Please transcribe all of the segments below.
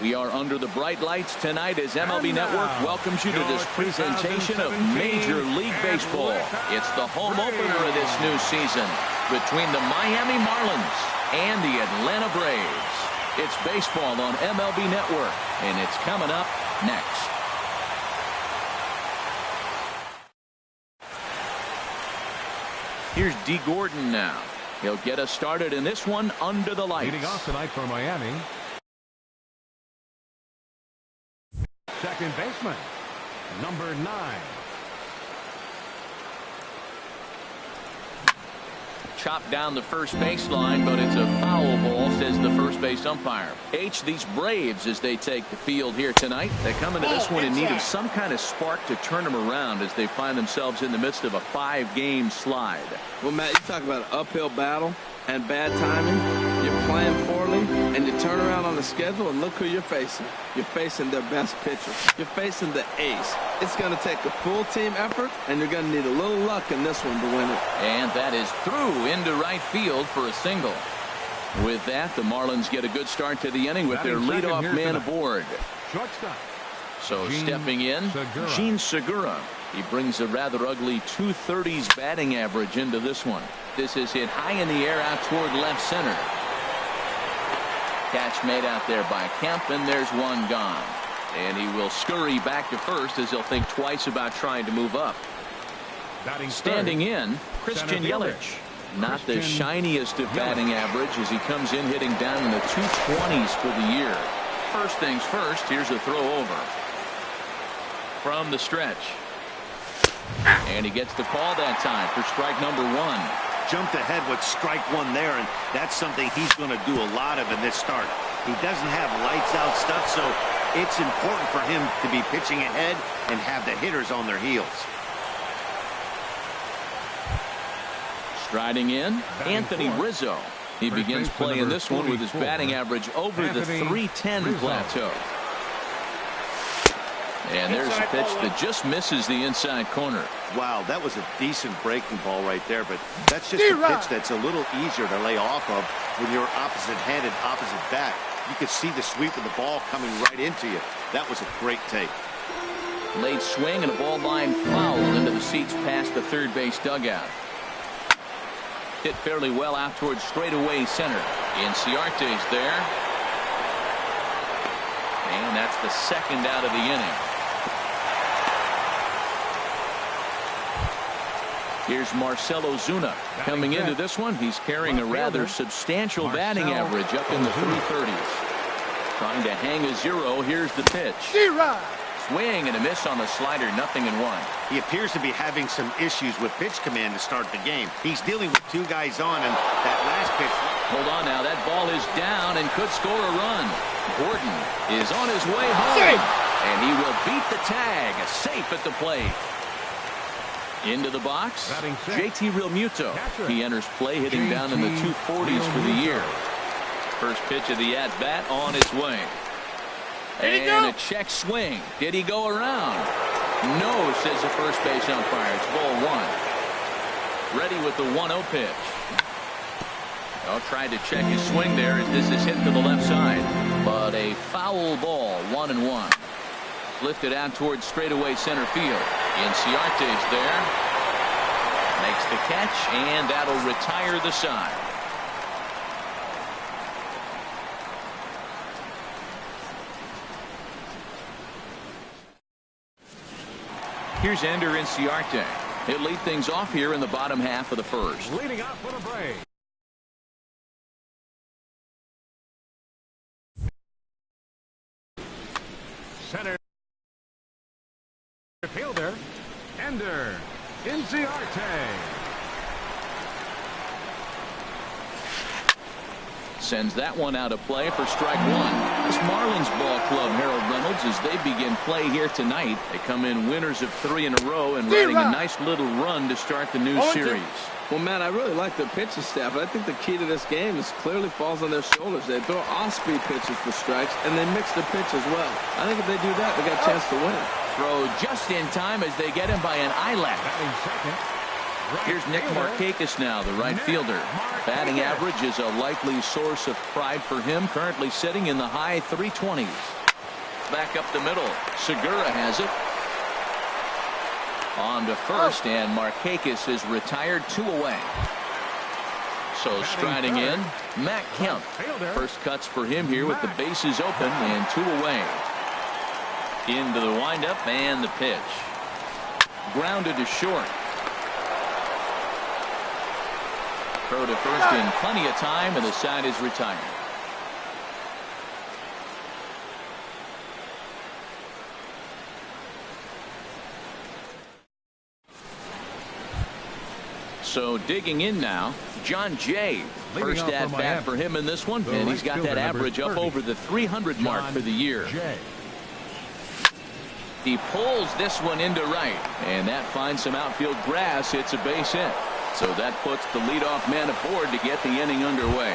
We are under the bright lights tonight as MLB Network welcomes you to this presentation of Major League Baseball. It's the home opener of this new season between the Miami Marlins and the Atlanta Braves. It's baseball on MLB Network, and it's coming up next. Here's D. Gordon now. He'll get us started in this one under the lights. Leading off tonight for Miami, second baseman, number 9. Chopped down the first baseline, but it's a foul ball, says the first base umpire. These Braves, as they take the field here tonight, they come into this one in need of some kind of spark to turn them around as they find themselves in the midst of a 5-game slide. Well, Matt, you talk about an uphill battle and bad timing. You're playing poorly, and you turn around on the schedule, and look who you're facing. You're facing their best pitcher. You're facing the ace. It's going to take a full team effort, and you're going to need a little luck in this one to win it. And that is through into right field for a single. With that, the Marlins get a good start to the inning with their leadoff man aboard. Shortstop. So stepping in, Gene Segura. He brings a rather ugly 230s batting average into this one. This is hit high in the air out toward left center. Catch made out there by Kemp, and there's one gone. And he will scurry back to first as he'll think twice about trying to move up. Standing in, Christian Yelich. Not the shiniest of batting average as he comes in hitting down in the 220s for the year. First things first, here's a throw over. From the stretch. And he gets the call that time for strike number 1. Jumped ahead with strike 1 there, and that's something he's going to do a lot of in this start. He doesn't have lights out stuff, so it's important for him to be pitching ahead and have the hitters on their heels. Striding in, Anthony Rizzo. He begins playing this one with his batting average over the 310 plateau. And there's a pitch that just misses the inside corner. Wow, that was a decent breaking ball right there, but that's just a pitch that's a little easier to lay off of when you're opposite-handed, opposite bat. You could see the sweep of the ball coming right into you. That was a great take. Late swing and a ball line foul into the seats past the third base dugout. Hit fairly well out towards straightaway center. Inciarte's there. And that's the second out of the inning. Here's Marcell Ozuna coming into this one. He's carrying a rather substantial batting average up in the 330s. Trying to hang a 0. Here's the pitch. Swing and a miss on the slider. 0-1. He appears to be having some issues with pitch command to start the game. He's dealing with 2 guys on, and that last pitch. Hold on now. That ball is down and could score a run. Gordon is on his way home. And he will beat the tag. Safe at the plate. Into the box, JT Realmuto. He enters play hitting down in the 240s for the year. First pitch of the at-bat on its way. And a check swing. Did he go around? No, says the first base umpire. It's ball 1. Ready with the 1-0 pitch. Tried to check his swing there as this is hit to the left side. But a foul ball, 1-1. Lifted out towards straightaway center field. Inciarte's there. Makes the catch, and that'll retire the side. Here's Ender Inciarte. He'll lead things off here in the bottom half of the first. Leading off for the Braves, center fielder, Ender Inciarte. Sends that one out of play for strike 1. This Marlins ball club, Harold Reynolds, as they begin play here tonight. They come in winners of 3 in a row and riding a nice little run to start the new series. Well, Matt, I really like the pitching staff, but I think the key to this game is clearly falls on their shoulders. They throw off-speed pitches for strikes, and they mix the pitch as well. I think if they do that, they got a chance to win. Throw just in time as they get him by an eyelash. Here's Nick Markakis now, the right fielder. Batting average is a likely source of pride for him, currently sitting in the high 320s. Back up the middle. Segura has it. On to first, and Markakis is retired, 2 away. So striding in, Matt Kemp. First cuts for him here with the bases open and 2 away. Into the windup and the pitch. Grounded to short. Throw to first in plenty of time, and the side is retired. So digging in now, John Jay. First at bat for him in this one, and he's got that average up over the 300 mark for the year. He pulls this one into right, and that finds some outfield grass. It's a base hit. So that puts the leadoff man aboard to get the inning underway.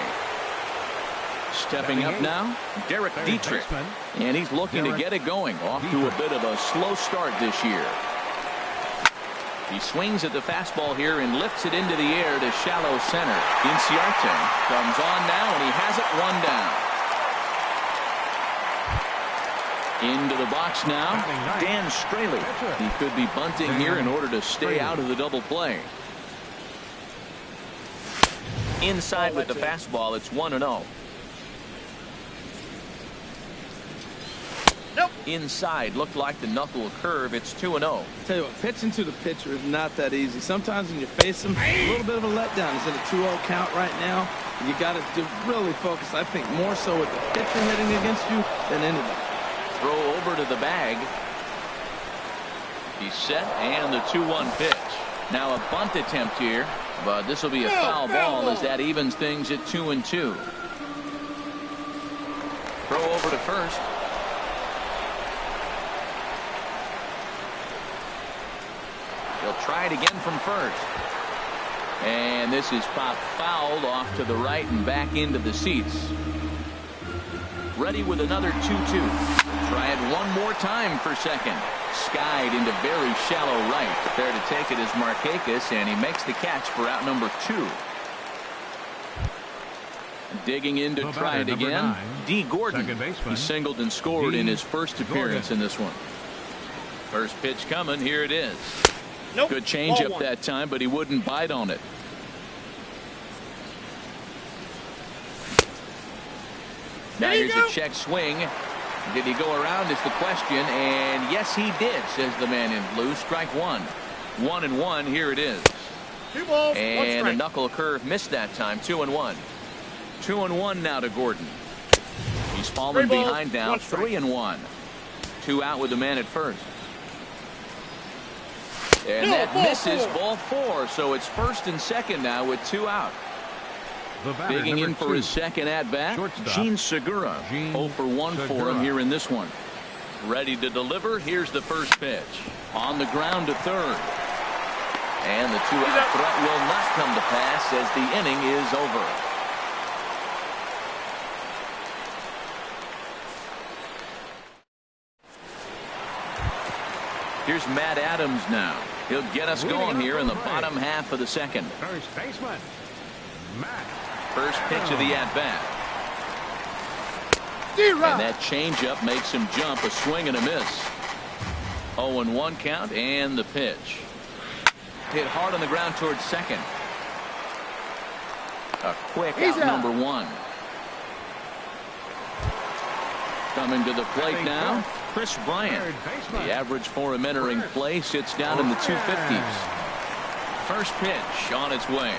Stepping up now, Derek Dietrich, and he's looking to get it going. Off to a bit of a slow start this year. He swings at the fastball here and lifts it into the air to shallow center. Inciarte comes on now, and he has it 1 down. Into the box now, Dan Straley. He could be bunting here in order to stay out of the double play. Inside with the fastball, it's 1-0. Nope. Inside looked like the knuckle curve. It's 2-0. Tell you what, pitching to the pitcher is not that easy. Sometimes when you face him, a little bit of a letdown. It's in a 2-0 count right now. You got to really focus, I think, more so with the pitcher hitting against you than anybody. Throw over to the bag. He's set, and the 2-1 pitch. Now a bunt attempt here, but this will be a foul ball as that evens things at 2-2. Throw over to first. He'll try it again from first. And this is popped fouled off to the right and back into the seats. Ready with another 2-2. Try it one more time for second. Skied into very shallow right. There to take it is Markakis, and he makes the catch for out number 2. Digging in to try it again. D. Gordon. He singled and scored in his first appearance in this one. First pitch coming. Here it is. Nope. Good changeup that time, but he wouldn't bite on it. Now here's a check swing. Did he go around is the question, and yes he did, says the man in blue. Strike 1. 1-1. Here it is. 2 balls, and a knuckle curve missed that time. 2-1. 2-1 now to Gordon. He's fallen behind now. 3-1. 2 out with the man at first. And that misses ball 4, so it's first and second now with 2 out. Digging in for his second at-bat, Gene Segura. 0 for 1 for him here in this one. Ready to deliver. Here's the first pitch. On the ground to third. And the 2-out threat will not come to pass as the inning is over. Here's Matt Adams now. He'll get us going here in the bottom half of the second. First baseman, Matt. First pitch of the at-bat. And that changeup makes him jump. A swing and a miss. 0-1 count, and the pitch. Hit hard on the ground towards second. A quick out number 1. Coming to the plate now, Chris Bryant. The average for him entering play sits down in the 250s. First pitch on its way.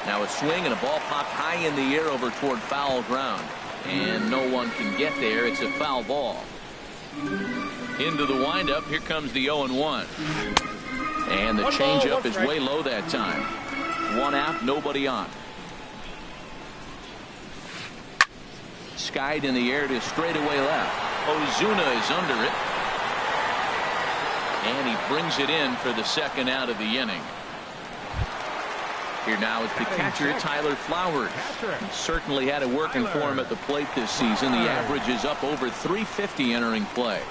Now a swing and a ball popped high in the air over toward foul ground. And no one can get there. It's a foul ball. Into the windup. Here comes the 0-1. And the changeup is way low that time. 1 out, nobody on. Skied in the air to straightaway left. Ozuna is under it. And he brings it in for the second out of the inning. Here now is the catcher, Tyler Flowers. He certainly had it working for him at the plate this season. The average is up over 350 entering play.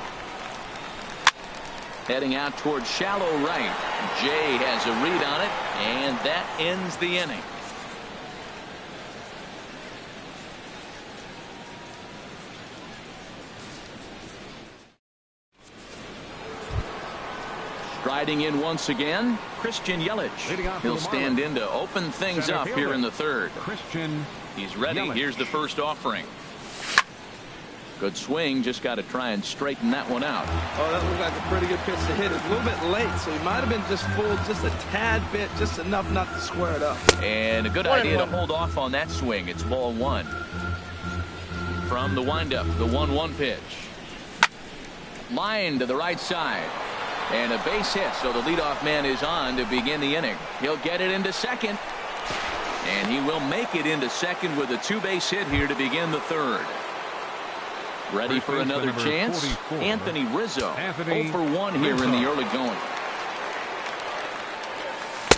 Heading out towards shallow right. Jay has a read on it, and that ends the inning. Striding in once again, Christian Yelich. He'll stand in to open things up here in the third. He's ready. Here's the first offering. Good swing. Just got to try and straighten that one out. Oh, that looked like a pretty good pitch to hit. It's a little bit late, so he might have been just fooled just a tad bit, just enough not to square it up. And a good idea to hold off on that swing. It's ball one. From the windup, the 1-1 pitch. Line to the right side. And a base hit, so the leadoff man is on to begin the inning. He'll get it into second. And he will make it into second with a two-base hit here to begin the third. Ready for another chance? Anthony Rizzo. 0 for 1 here in the early going.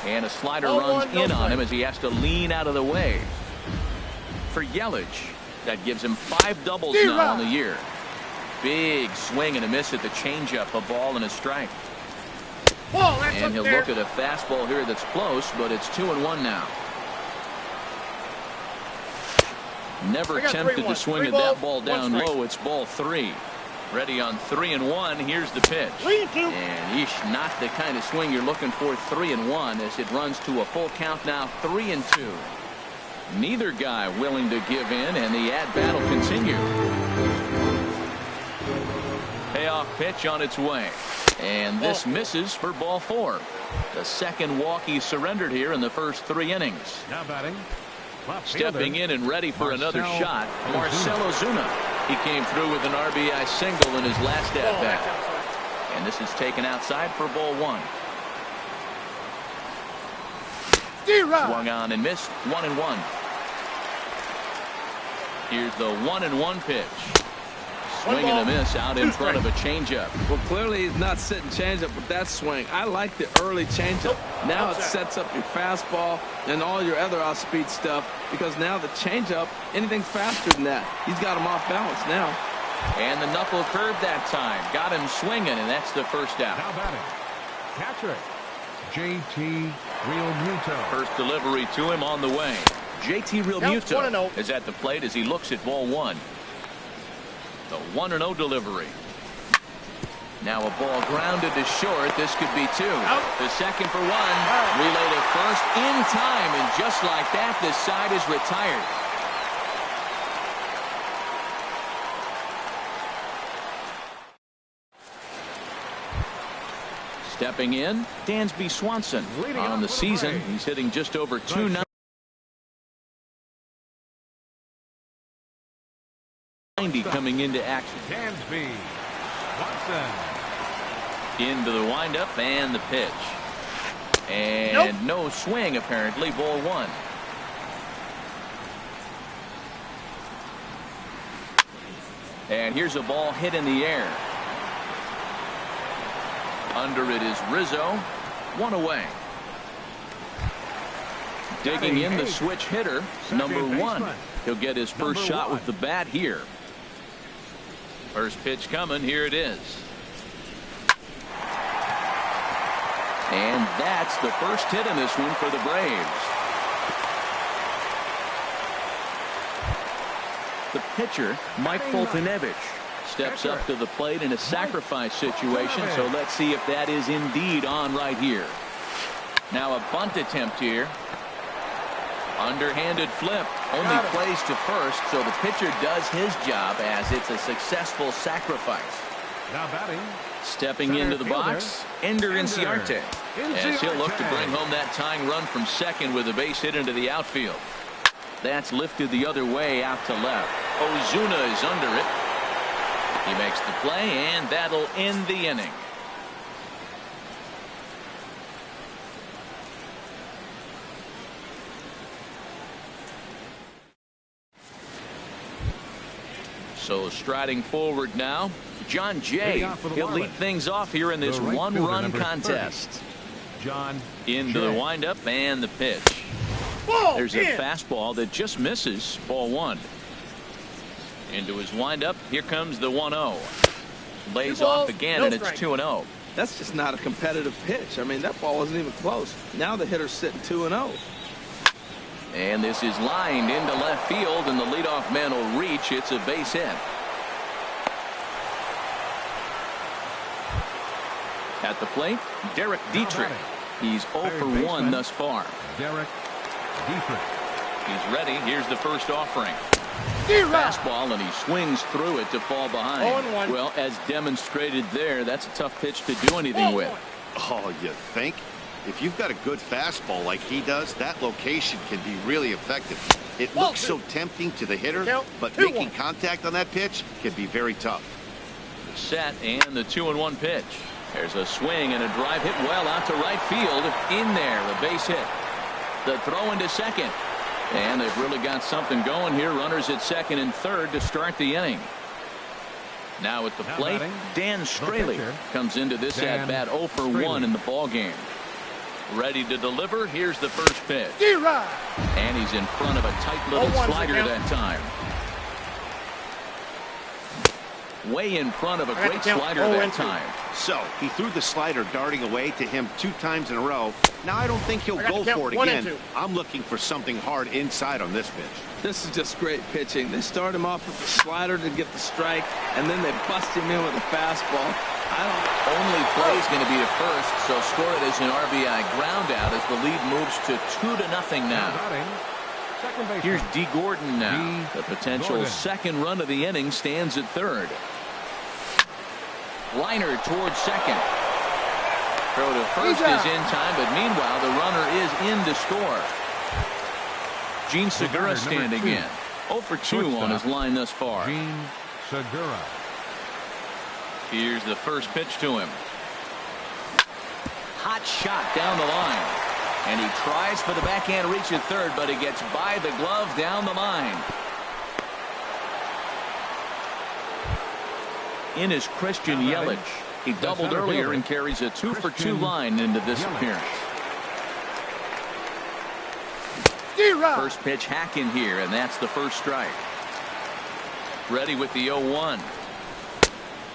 And a slider runs in on him as he has to lean out of the way. For Yelich, that gives him 5 doubles now on the year. Big swing and a miss at the changeup, a ball and a strike. And he'll look at a fastball here that's close, but it's 2-1 now. Never tempted to swing at that ball down low. It's ball 3. Ready on 3-1. Here's the pitch. 3-2. And not the kind of swing you're looking for. 3-1 as it runs to a full count now. 3-2. Neither guy willing to give in, and the at-bat will continue. Payoff pitch on its way. And this misses for ball 4. The second walk he surrendered here in the first 3 innings. Now batting. Stepping in and ready for another shot, Marcell Ozuna. He came through with an RBI single in his last at-bat. And this is taken outside for ball 1. Swung on and missed. 1-1. Here's the 1-1 pitch. Swing and a miss out in front of a changeup. Well, clearly he's not sitting changeup with that swing. I like the early changeup. Now it sets up your fastball and all your other off-speed stuff, because now the changeup, anything faster than that, he's got him off balance now. And the knuckle curve that time got him swinging, and that's the first out. Now batting. Catcher, JT Realmuto. First delivery to him on the way. JT Realmuto is at the plate as he looks at ball 1. The 1-0 delivery. Now a ball grounded to short. This could be 2. The second for 1. Relay to first in time, and just like that, this side is retired. Stepping in, Dansby Swanson. On the season, he's hitting just over 290 coming into action. Dansby Swanson. Into the windup and the pitch. And no swing, apparently. Ball 1. And here's a ball hit in the air. Under it is Rizzo. 1 away. Digging in the switch hitter, number 1. He'll get his first shot with the bat here. First pitch coming. Here it is. And that's the first hit in this one for the Braves. The pitcher, Mike Foltynewicz, steps up to the plate in a sacrifice situation, so let's see if that is indeed on right here. Now a bunt attempt here. Underhanded flip, only plays to first, so the pitcher does his job as it's a successful sacrifice. Now batting. Stepping into the box, Ender Inciarte, as he'll look to bring home that tying run from second with a base hit into the outfield. That's lifted the other way out to left. Ozuna is under it. He makes the play, and that'll end the inning. So striding forward now, John Jay. He'll lead things off here in this one-run contest. John into the windup and the pitch. There's a fastball that just misses. Ball 1. Into his windup. Here comes the 1-0. Lays off again, and it's 2-0. That's just not a competitive pitch. I mean, that ball wasn't even close. Now the hitter's sitting 2-0. And this is lined into left field, and the leadoff man will reach. It's a base hit. At the plate, Derek Dietrich. He's 0 for 1 thus far. Derek Dietrich. He's ready. Here's the first offering. Fastball, and he swings through it to fall behind. 0-1. Well, as demonstrated there, that's a tough pitch to do anything with. Oh, you think? If you've got a good fastball like he does, that location can be really effective. It looks so tempting to the hitter, but making contact on that pitch can be very tough. Set, and the 2-1 pitch. There's a swing and a drive hit well out to right field. In there, a base hit. The throw into second. And they've really got something going here. Runners at second and third to start the inning. Now at the plate, Dan Straley comes into this at-bat 0 for 1 in the ball game. Ready to deliver. Here's the first pitch. And he's in front of a tight little slider that time. Way in front of a great slider that time. So he threw the slider darting away to him 2 times in a row. Now I don't think he'll go for it again. I'm looking for something hard inside on this pitch. This is just great pitching. They start him off with the slider to get the strike, and then they bust him in with a fastball. Only play is going to be to first, so score it as an RBI ground out as the lead moves to 2-0 now. Here's D. Gordon now. The potential second run of the inning stands at third. Liner towards second. Throw to first is in time, but meanwhile the runner is in to score. Gene Segura standing in. 0 for 2 on his line thus far. Gene Segura. Here's the first pitch to him. Hot shot down the line. And he tries for the backhand reach at third, but he gets by the glove down the line. In is Christian Yelich. He doubled earlier and carries a 2 for 2 line into this appearance. First pitch hack in here, and that's the first strike. Ready with the 0-1.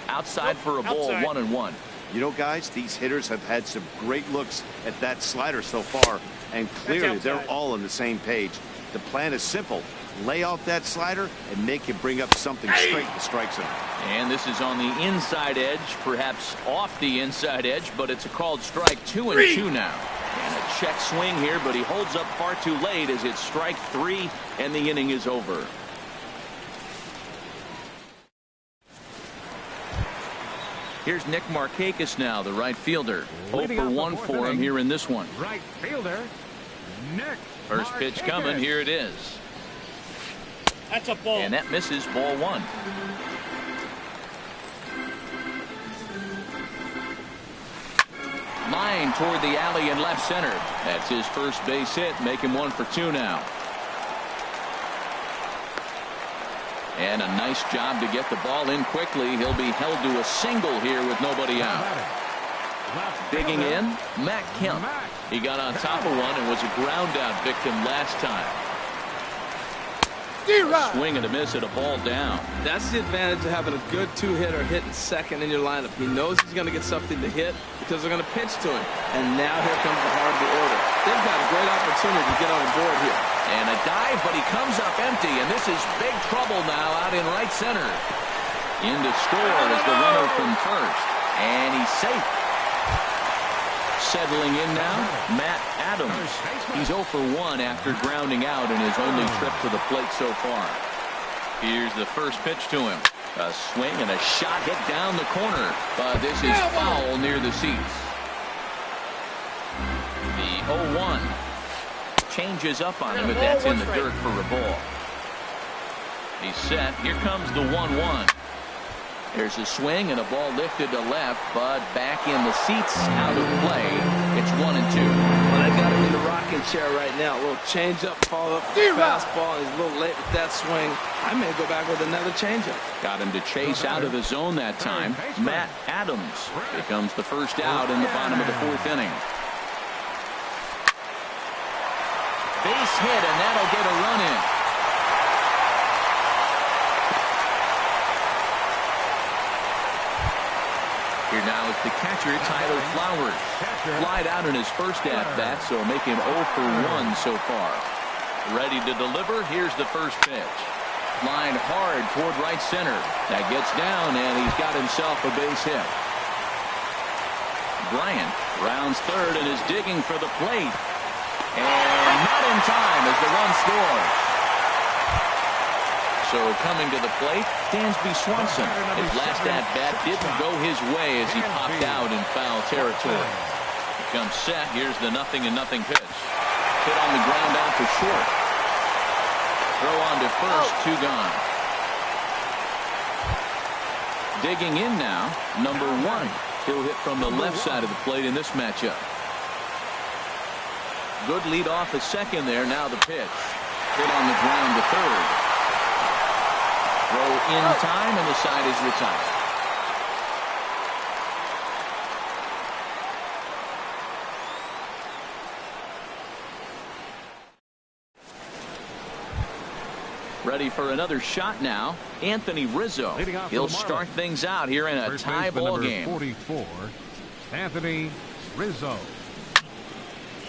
Outside for a ball, 1-1. You know, guys, these hitters have had some great looks at that slider so far, and clearly they're all on the same page. The plan is simple. Lay off that slider and make him bring up something straight to strike zone. And this is on the inside edge, perhaps off the inside edge, but it's a called strike. 2-2 now. And a check swing here, but he holds up far too late as it's strike 3, and the inning is over. Here's Nick Markakis now, the right fielder. 0 for 1 for him here in this one. Right fielder, Nick. First pitch coming. Here it is. That's a ball. And that misses, ball 1. Line toward the alley in left center. That's his first base hit, make him 1 for 2 now. And a nice job to get the ball in quickly. He'll be held to a single here with nobody out. Digging in, Matt Kemp. He got on top of one and was a ground out victim last time. A swing and a miss at a ball down. That's the advantage of having a good 2-hitter hitting second in your lineup. He knows he's going to get something to hit because they're going to pitch to him. And now here comes the heart of the order. They've got a great opportunity to get on board here. And a dive, but he comes up empty, and this is big trouble now out in right center. In to score is the runner from first, and he's safe. Settling in now, Matt Adams. He's 0 for 1 after grounding out in his only trip to the plate so far. Here's the first pitch to him. A swing and a shot hit down the corner, but this is foul near the seats. The 0-1 changes up on him, but that's in the dirt for a ball. He's set. Here comes the 1-1. There's a swing and a ball lifted to left, but back in the seats, out of play. It's 1-2. Well, I got him in the rocking chair right now. A little changeup, follow up fastball. He's a little late with that swing. I may go back with another changeup. Got him to chase out of the zone that time. Matt Adams becomes the first out in the bottom of the 4th inning. Base hit, and that'll get a run in. Here now is the catcher, Tyler Flowers. Flied out in his first at-bat, so make him 0 for 1 so far. Ready to deliver. Here's the first pitch. Line hard toward right center. That gets down, and he's got himself a base hit. Bryant rounds third and is digging for the plate. And not in time as the run scores. So coming to the plate, Dansby Swanson. His last at-bat didn't go his way as he popped out in foul territory. Comes set. Here's the 0-0 pitch. Hit on the ground out for short. Throw on to first, 2 gone. Digging in now, number 1. He'll hit from the left side of the plate in this matchup. Good lead off at second there. Now the pitch. Hit on the ground to third. Throw in time, and the side is retired. Ready for another shot now. Anthony Rizzo. He'll start things out here in a tie ball game. 44, Anthony Rizzo.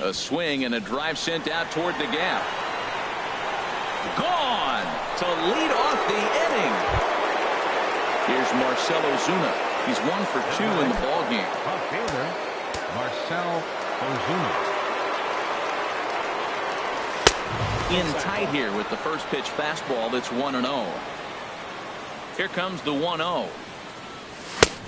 A swing and a drive sent out toward the gap. Gone to lead off the inning. Here's Marcell Ozuna. He's 1 for 2 in the ball game. Outfielder Marcell Ozuna. In tight here with the first pitch fastball. That's 1-0. Here comes the 1-0.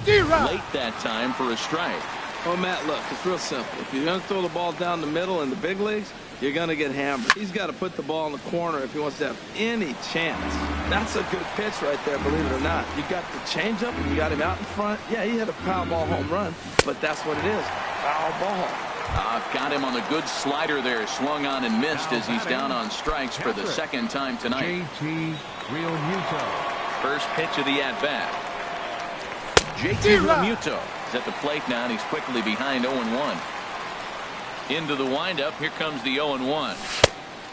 Late that time for a strike. Oh, Matt, look, it's real simple. If you're going to throw the ball down the middle in the big leagues, you're going to get hammered. He's got to put the ball in the corner if he wants to have any chance. That's a good pitch right there, believe it or not. You got the changeup and you got him out in front. Yeah, he had a foul ball home run, but that's what it is. Foul ball. Got him on the good slider there. Swung on and missed as he's down on strikes for the second time tonight. JT Realmuto. First pitch of the at-bat. JT Realmuto is at the plate now, and he's quickly behind 0-1. Into the windup. Here comes the 0-1.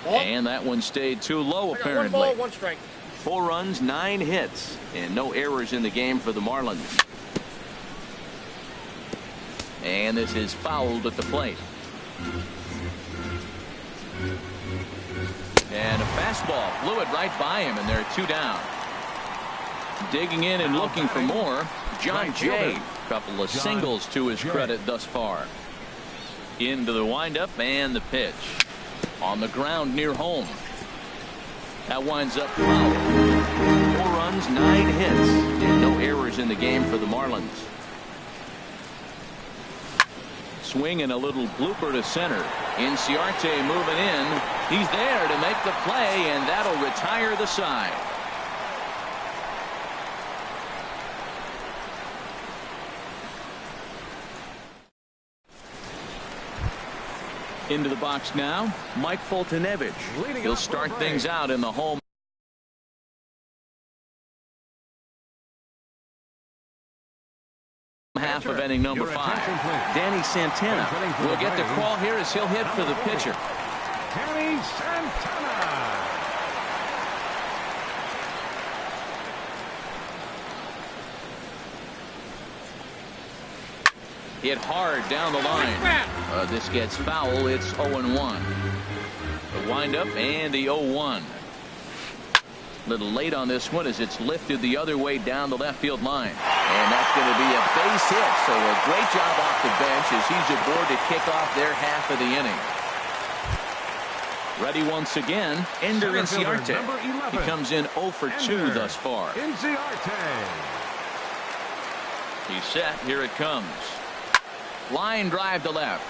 And that one stayed too low, apparently. 1 ball, 1 strike. 4 runs, 9 hits, and no errors in the game for the Marlins. And this is fouled at the plate. And a fastball flew it right by him, and they're 2 down. Digging in and looking for more, John Jay. Couple of singles to his credit thus far. Into the windup and the pitch. On the ground near home. That winds up foul. 4 runs, 9 hits, and no errors in the game for the Marlins. Swing and a little blooper to center. Inciarte moving in. He's there to make the play, and that'll retire the side. Into the box now, Mike Foltynewicz. He'll start things out in the home half of inning number 5. Danny Santana will get the call here as he'll hit for the pitcher. Danny Santana. Hit hard down the line. This gets foul. It's 0-1. The windup and the 0-1. Little late on this one as it's lifted the other way down the left field line. And that's going to be a base hit. So a great job off the bench as he's aboard to kick off their half of the inning. Ready once again, Ender Inciarte. He comes in 0 for 2 thus far. Inciarte. He's set. Here it comes. Line drive to left.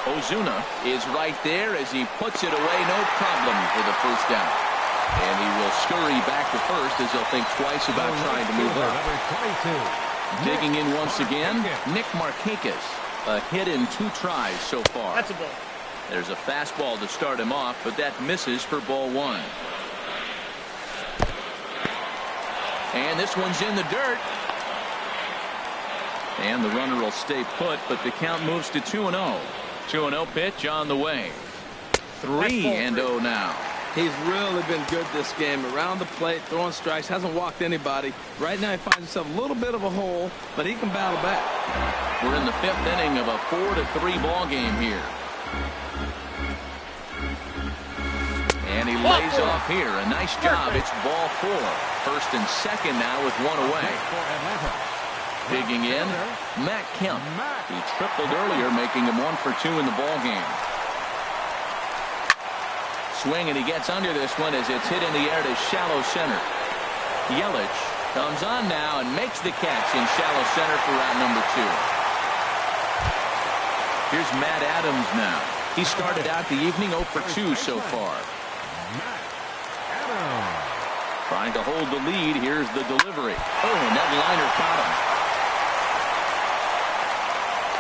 Ozuna is right there as he puts it away. No problem for the first down. And he will scurry back to first as he'll think twice about trying to move up. Digging in once again, Nick Markakis. A hit in 2 tries so far. That's a ball. There's a fastball to start him off, but that misses for ball 1. And this one's in the dirt. And the runner will stay put, but the count moves to 2-0. 2-0 pitch on the way. 3-0 now. He's really been good this game. Around the plate, throwing strikes, hasn't walked anybody. Right now he finds himself a little bit of a hole, but he can battle back. We're in the 5th inning of a 4-3 ball game here. And he lays off here. A nice job. It's ball 4. First and second now with one away. Digging in, Matt Kemp. He tripled earlier, making him 1 for 2 in the ball game. Swing, and he gets under this one as it's hit in the air to shallow center. Yelich comes on now and makes the catch in shallow center for out number 2. Here's Matt Adams now. He started out the evening 0 for 2 so far. Trying to hold the lead. Here's the delivery. Oh, and that liner caught him.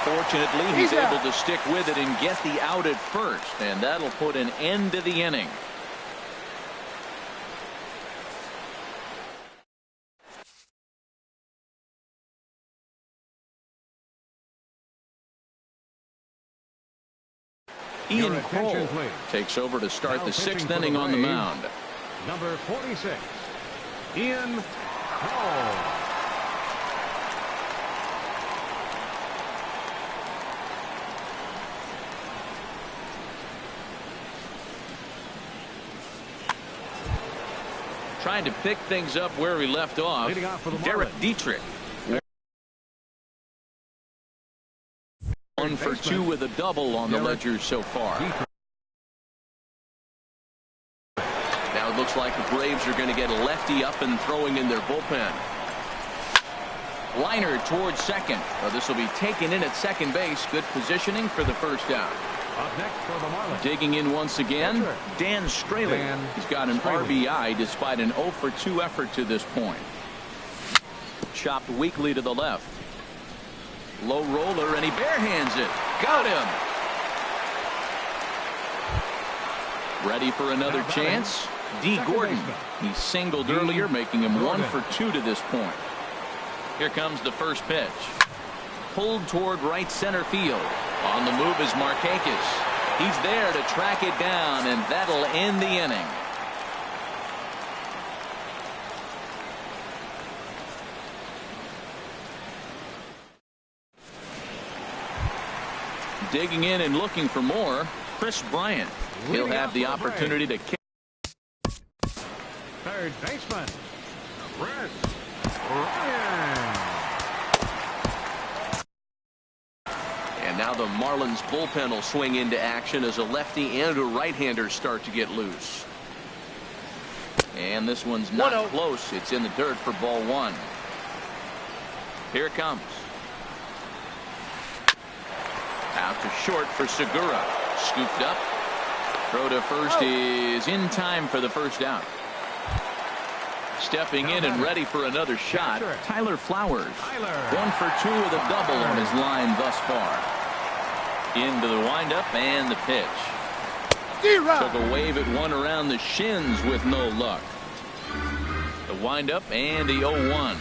Fortunately, he's able to stick with it and get the out at first, and that'll put an end to the inning. Ian Kroll takes over to start the 6th inning on the mound. Number 46, Ian Kroll. Trying to pick things up where he left off, Derek Dietrich. 1 for 2 with a double on the ledger so far. Now it looks like the Braves are going to get a lefty up and throwing in their bullpen. Liner towards second. Well, this will be taken in at second base. Good positioning for the first out. Up next for the Marlins. Digging in once again, Dan Straley. He's got an RBI despite an 0 for 2 effort to this point. Chopped weakly to the left. Low roller, and he barehands it. Got him. Ready for another chance. D. Gordon. He singled earlier, making him 1 for 2 to this point. Here comes the first pitch. Pulled toward right center field. On the move is Markakis. He's there to track it down, and that'll end the inning. Digging in and looking for more, Chris Bryant. He'll have the opportunity to kick. Third baseman, Chris Bryant. And now the Marlins bullpen will swing into action as a lefty and a right-hander start to get loose. And this one's not close. It's in the dirt for ball 1. Here it comes. Out to short for Segura. Scooped up. Throw to first is in time for the first out. Stepping in and ready for another shot, Tyler Flowers. 1 for 2 with a double on his line thus far. Into the windup and the pitch. Took a wave at one around the shins with no luck. The windup and the 0-1.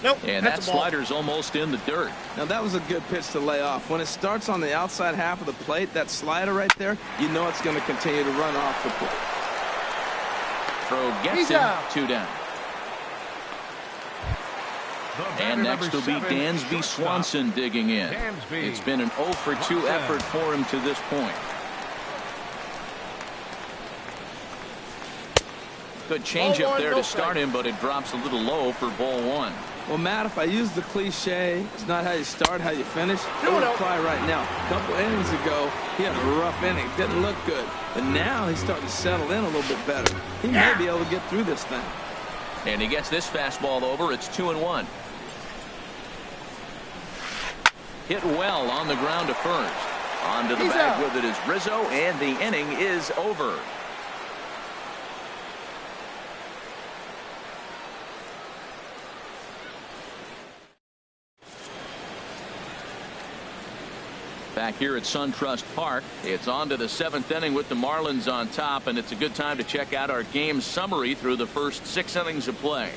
Nope, and that slider's almost in the dirt. Now that was a good pitch to lay off. When it starts on the outside half of the plate, that slider right there, you know it's going to continue to run off the plate. Throw gets him. 2 down. And next will be Dansby Swanson digging in. It's been an 0 for 2 effort for him to this point. Good changeup there to start him, but it drops a little low for ball 1. Well, Matt, if I use the cliche, it's not how you start, how you finish, it would apply right now. A couple innings ago, he had a rough inning. Didn't look good. But now he's starting to settle in a little bit better. He may be able to get through this thing. And he gets this fastball over. It's 2-1. Hit well on the ground to first. Onto the bag with it is Rizzo, and the inning is over. Back here at SunTrust Park, it's on to the 7th inning with the Marlins on top, and it's a good time to check out our game summary through the first 6 innings of play.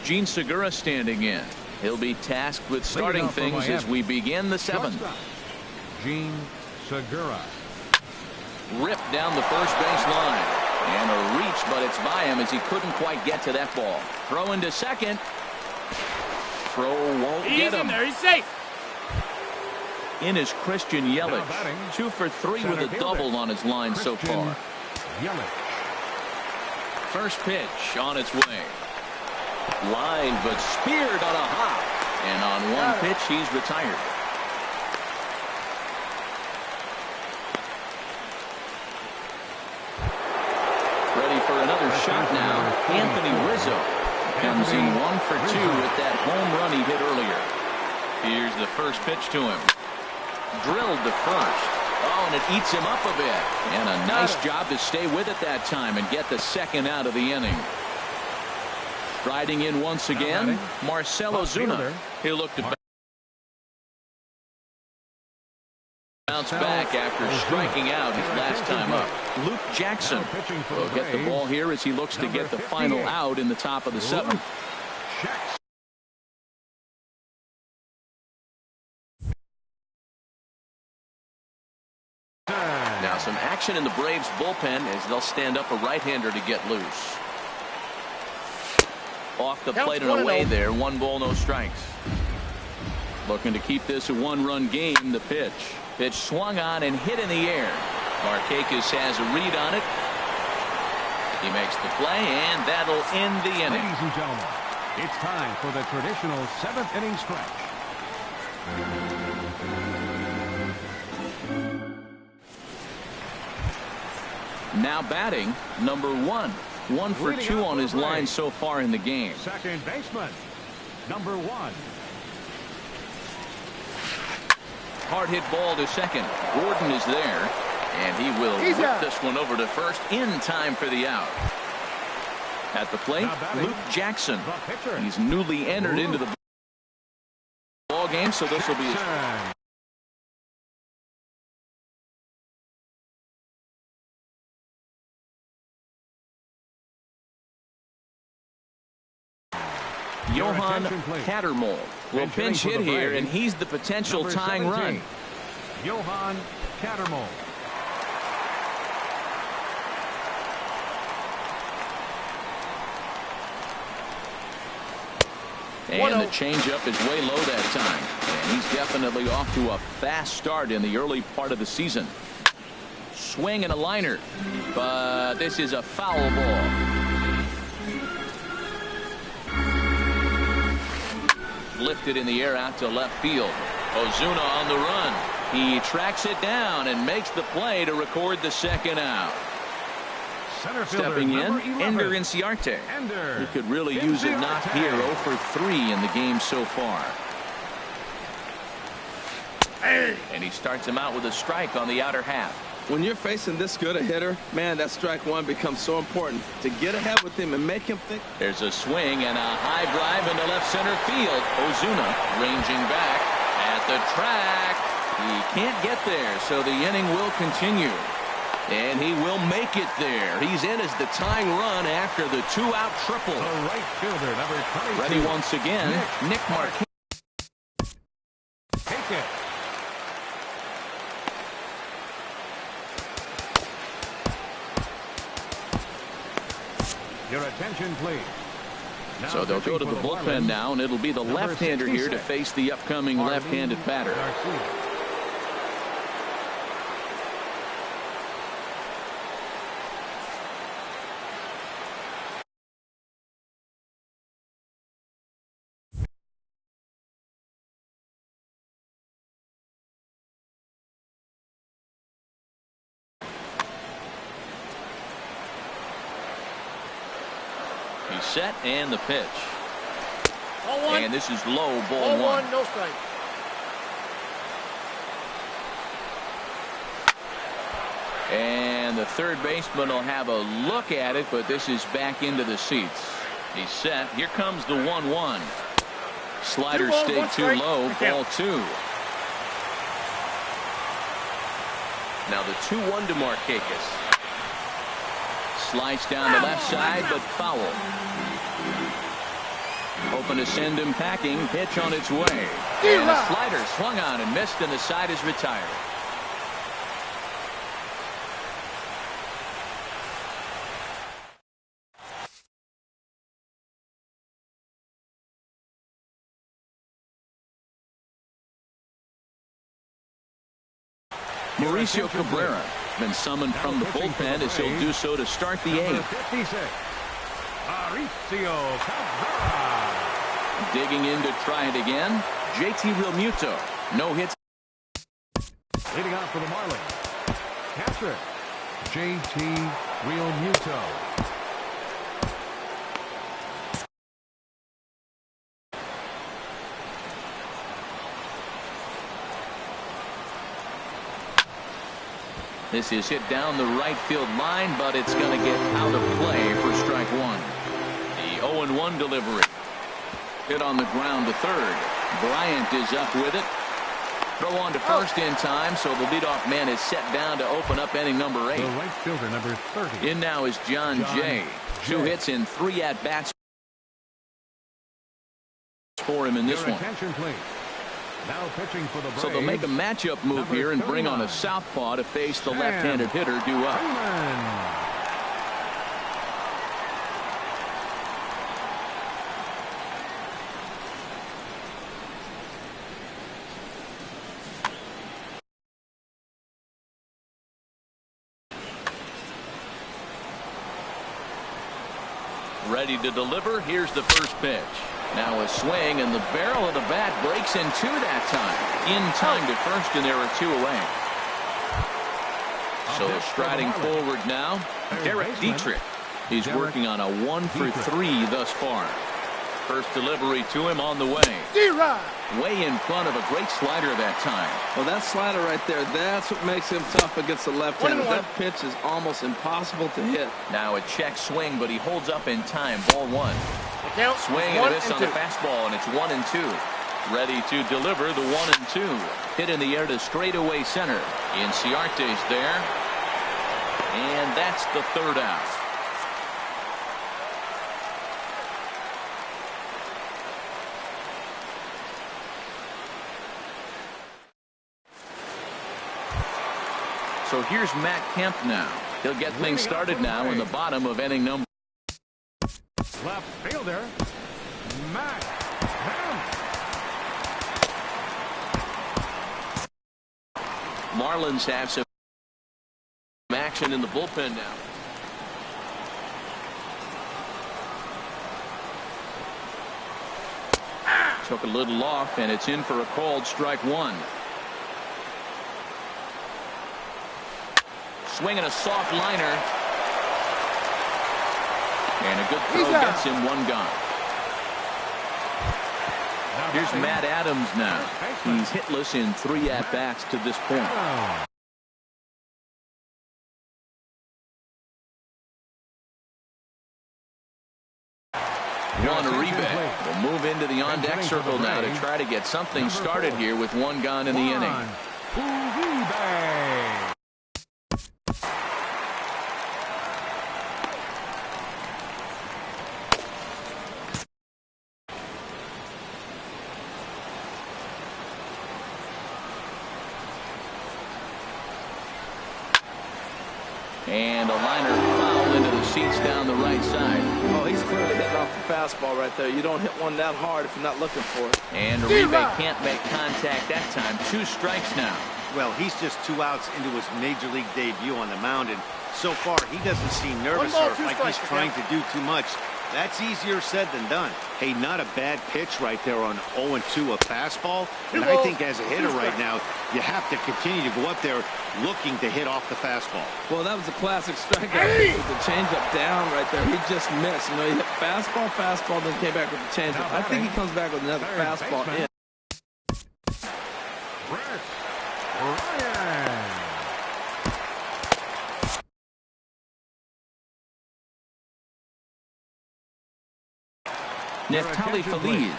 Gene Segura standing in. He'll be tasked with starting things as we begin the seventh. Gene Segura. Ripped down the first base line. And a reach, but it's by him as he couldn't quite get to that ball. Throw into second. Throw won't get him. There, he's safe. In is Christian Yelich. 2 for 3 with a double on his line so far. Yelich. First pitch on its way. Line, but speared on a hop. And on one pitch, he's retired. Ready for another shot now. Anthony Rizzo comes in 1 for 2 with that home run he hit earlier. Here's the first pitch to him. Drilled to first. Oh, and it eats him up a bit. And a nice job to stay with it that time and get the second out of the inning. Striding in once again, Marcell Ozuna. He'll look to bounce back after striking out his last time up. Luke Jackson will get the ball here as he looks to get the final out in the top of the seventh. Now some action in the Braves bullpen as they'll stand up a right-hander to get loose. Off the plate and away there. 1 ball, no strikes. Looking to keep this a 1-run game. The pitch. Pitch swung on and hit in the air. Markakis has a read on it. He makes the play, and that'll end the inning. Ladies and gentlemen, it's time for the traditional 7th inning stretch. Now batting, number 1. 1 for 2 on his line so far in the game. Second baseman, number 1. Hard hit ball to second. Gordon is there, and he will whip this one over to first in time for the out. At the plate, Luke Jackson. He's newly entered into the ball game, so this will be his Johan Cattermole will pinch hit here, and he's the potential tying run. Johan Cattermole. And the changeup is way low that time. And he's definitely off to a fast start in the early part of the season. Swing and a liner, but this is a foul ball. Lifted in the air out to left field. Ozuna on the run. He tracks it down and makes the play to record the second out. Stepping in, Ender Inciarte. He could really use a knock here. 0 for 3 in the game so far. And he starts him out with a strike on the outer half. When you're facing this good a hitter, man, that strike 1 becomes so important to get ahead with him and make him think. There's a swing and a high drive into left center field. Ozuna ranging back at the track. He can't get there, so the inning will continue. And he will make it there. He's in as the tying run after the 2-out triple. The right fielder, number 22. Ready once again, Nick Markakis. Take it. Your attention, please. Now So they'll go to the bullpen now, and it'll be the left-hander here to face the upcoming left-handed batter. He's set, and the pitch. Ball 1. And this is low, ball Ball 1. 1, no strike. And the third baseman will have a look at it, but this is back into the seats. He's set. Here comes the 1-1. Slider stayed too low, ball 2. Now the 2-1 to Markakis. Slice down the left side, but foul. Hoping to send him packing. Pitch on its way. And a slider swung on and missed, and the side is retired. Mauricio Cabrera been summoned from the bullpen as he'll do so to start the eighth. 56, Mauricio Cabrera. Digging in to try it again, JT Realmuto. No hits. Leading off for the Marlins, catcher JT Realmuto. This is hit down the right field line, but it's going to get out of play for strike one. The 0-1 delivery. Hit on the ground to third. Bryant is up with it. Throw on to first in time, so the leadoff man is set down to open up inning number 8. The right fielder, number 30. In now is John Jay. 2 hits in 3 at-bats for him in this one. Attention, please. Now pitching for the Braves. So they'll make a matchup move here and bring on a southpaw to face the left-handed hitter due up. Ready to deliver. Here's the first pitch. Now a swing, and the barrel of the bat breaks in 2 that time. In time to first, and there are 2 away. So striding forward now, Derek Dietrich. He's working on a 1-for-3 thus far. First delivery to him on the way. Way in front of a great slider that time. Well, that slider right there, that's what makes him tough against the left-hander. That pitch is almost impossible to hit. Now a check swing, but he holds up in time. Ball 1. Swing and a miss on the fastball, and it's 1-2. Ready to deliver the 1-2. Hit in the air to straightaway center. Inciarte's there. And that's the third out. So here's Matt Kemp now. He'll get things started now in the bottom of inning number. Left fielder, Matt Kemp. Marlins have some action in the bullpen now. Took a little off, and it's in for a called strike 1. Swinging a soft liner. And a good throw gets him 1 gone. Here's Matt Adams now. He's hitless in 3 at-bats to this point. Juan Uribe will move into the on-deck circle now to try to get something started here with 1 gone in the inning. And a liner foul into the seats down the right side. Oh, he's clearly hitting off the fastball right there. You don't hit one that hard if you're not looking for it. And Uribe can't make contact that time. 2 strikes now. Well, he's just 2 outs into his major league debut on the mound, and so far he doesn't seem nervous or like he's trying to do too much. That's easier said than done. Hey, not a bad pitch right there on 0-2, a fastball. And I think as a hitter right now, you have to continue to go up there looking to hit off the fastball. Well, that was a classic strikeout with the changeup down right there. He just missed. You know, he hit fastball, then came back with the changeup. I think he comes back with another fastball in. Neftali Feliz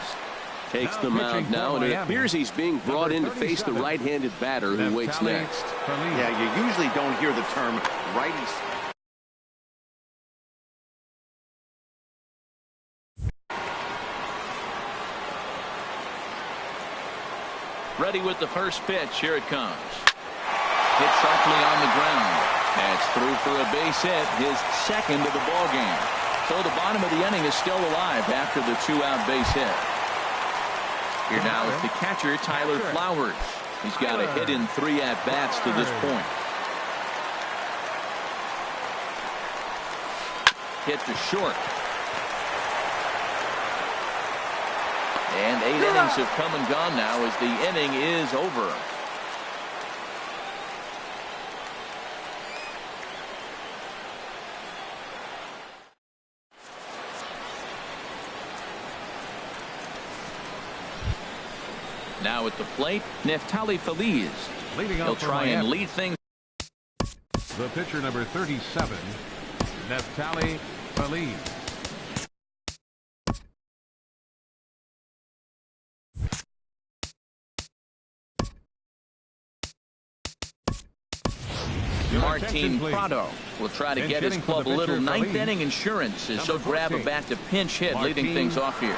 takes the mound now, and it appears he's being brought in to face the right-handed batter who waits next. Yeah, you usually don't hear the term righties. Ready with the first pitch. Here it comes. Hit sharply on the ground. That's through for a base hit, his second of the ball game. So the bottom of the inning is still alive after the 2-out base hit. Here now is the catcher, Tyler Flowers. He's got a hit in 3 at-bats to this point. Hit to short. And 8 innings have come and gone now as the inning is over. Now at the plate, Neftali Feliz. He'll try and lead things. The pitcher, number 37, Neftali Feliz. Martin Prado will try to get his club a little ninth-inning insurance as he'll grab a bat to pinch hit, leading things off here.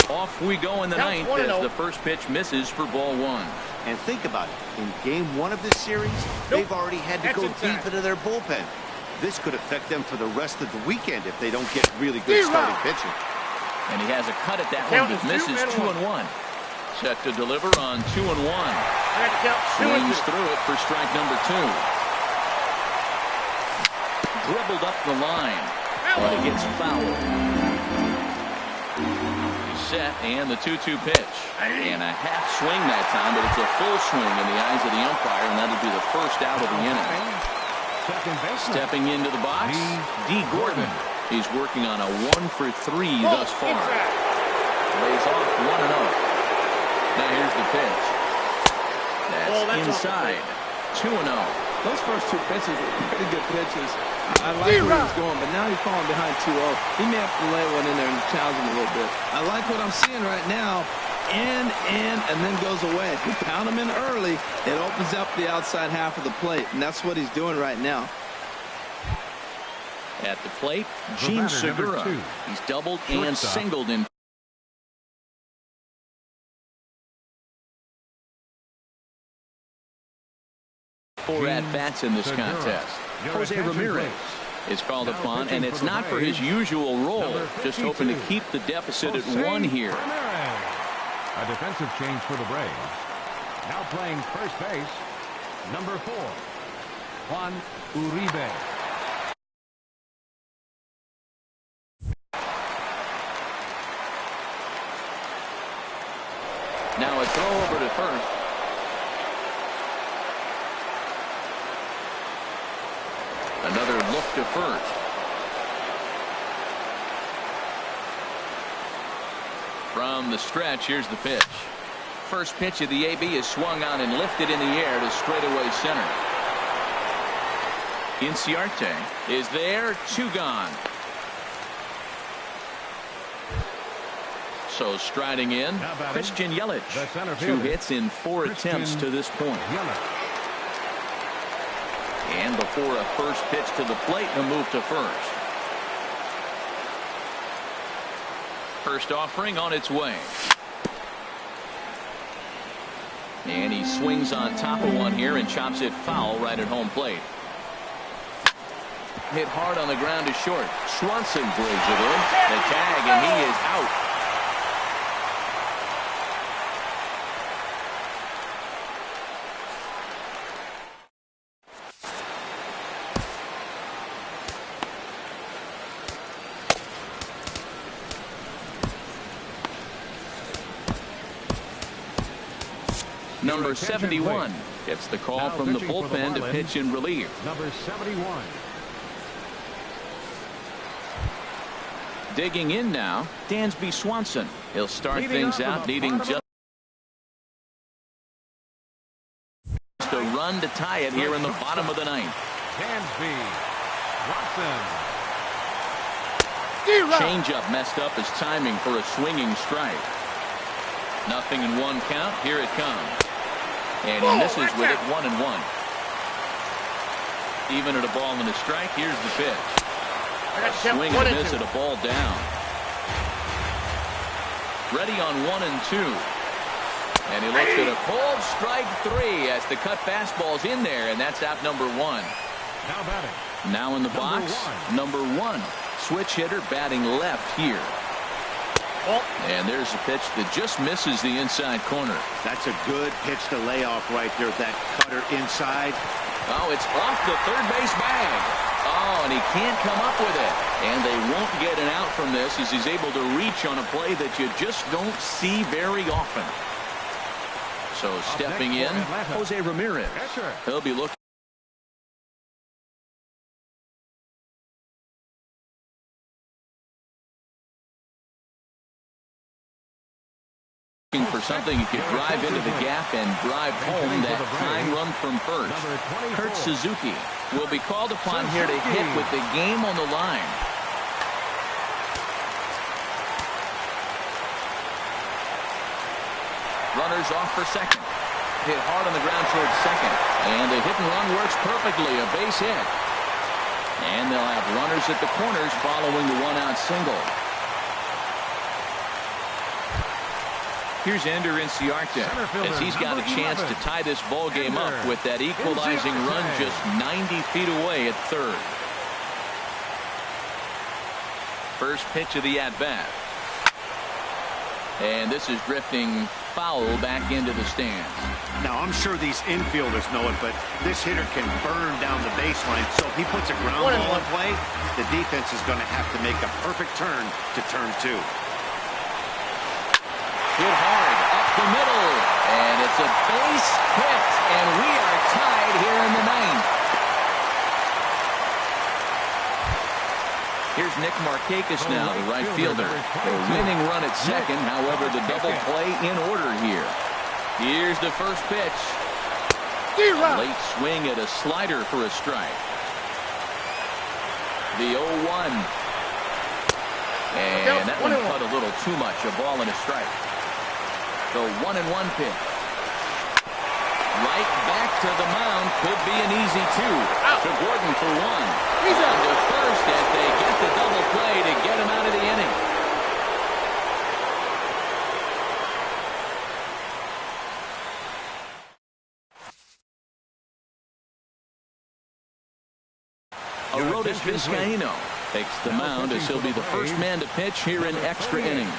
Off we go in the ninth as the first pitch misses for ball 1. And think about it. In game 1 of this series, they've already had to go deep into their bullpen. This could affect them for the rest of the weekend if they don't get really good starting pitching. And he has a cut at that one, but misses 2-1. Set to deliver on 2-1. Swings through it for strike number 2. Dribbled up the line, but it gets fouled. Set and the 2-2 pitch. And a half swing that time, but it's a full swing in the eyes of the umpire, and that'll be the first out of the inning. Stepping into the box, D. Gordon. He's working on a 1-for-3 thus far. Lays off 1-0. Now here's the pitch. That's inside. 2-0. Those first 2 pitches were pretty good pitches. I like where he's going, but now he's falling behind 2-0. He may have to lay one in there and challenge him a little bit. I like what I'm seeing right now. In, and then goes away. If you pound him in early, it opens up the outside half of the plate, and that's what he's doing right now. At the plate, Gene Segura. He's doubled and singled in. Four at-bats in this contest. Jose Ramirez is called upon, and it's not for his usual role, just hoping to keep the deficit at 1 here. A defensive change for the Braves. Now playing first base, number 4, Juan Uribe. Now a throw over to first. Another look to first. From the stretch, here's the pitch. First pitch of the AB is swung on and lifted in the air to straightaway center. Inciarte is there, 2 gone. So striding in, Christian Yelich. 2 hits in 4 attempts to this point. And before a first pitch to the plate, he'll move to first. First offering on its way. And he swings on top of one here and chops it foul right at home plate. Hit hard on the ground to short. Swanson brings it in. The tag, and he is out. Number 71 gets the call from the bullpen to pitch in relief. Number 71. Digging in now, Dansby Swanson. He'll start things out needing just a run to tie it here in the bottom of the ninth. Dansby Swanson. Changeup messed up his timing for a swinging strike. Nothing in 1 count. Here it comes. And he misses with it, 1-1. Even at a ball and a strike, here's the pitch. I got Swing and a miss at a ball down. Ready on 1-2. And he looks at a cold strike 3 as the cut fastball's in there, and that's out number 1. Now batting. Now in the box, number 1. Switch hitter batting left here. And there's a pitch that just misses the inside corner. That's a good pitch to lay off right there. That cutter inside. Oh, it's off the third base bag. Oh, and he can't come up with it. And they won't get an out from this as he's able to reach on a play that you just don't see very often. So stepping in, Jose Ramirez. He'll be looking for something he could drive into the gap and drive home that tying run from first. Kurt Suzuki will be called upon here to hit with the game on the line. Runners off for second. Hit hard on the ground towards second. And the hit and run works perfectly. A base hit. And they'll have runners at the corners following the one-out single. Here's Ender Inciarte as he's got a chance to tie this ball game up with that equalizing run just 90 feet away at third. First pitch of the at-bat. And this is drifting foul back into the stands. Now, I'm sure these infielders know it, but this hitter can burn down the baseline. So if he puts a ground ball in play, the defense is going to have to make a perfect turn to turn 2. Hit hard up the middle, and it's a base hit, and we are tied here in the 9th. Here's Nick Markakis now, the right fielder. A winning run at second, however, the double play in order here. Here's the first pitch. A late swing at a slider for a strike. The 0-1. And that one cut a little too much, a ball and a strike. The 1-1 pitch. Right back to the mound. Could be an easy 2. To Gordon for 1. He's on to first as they get the double play to get him out of the inning. Arodys Vizcaíno takes the mound as he'll be the first man to pitch here in extra innings.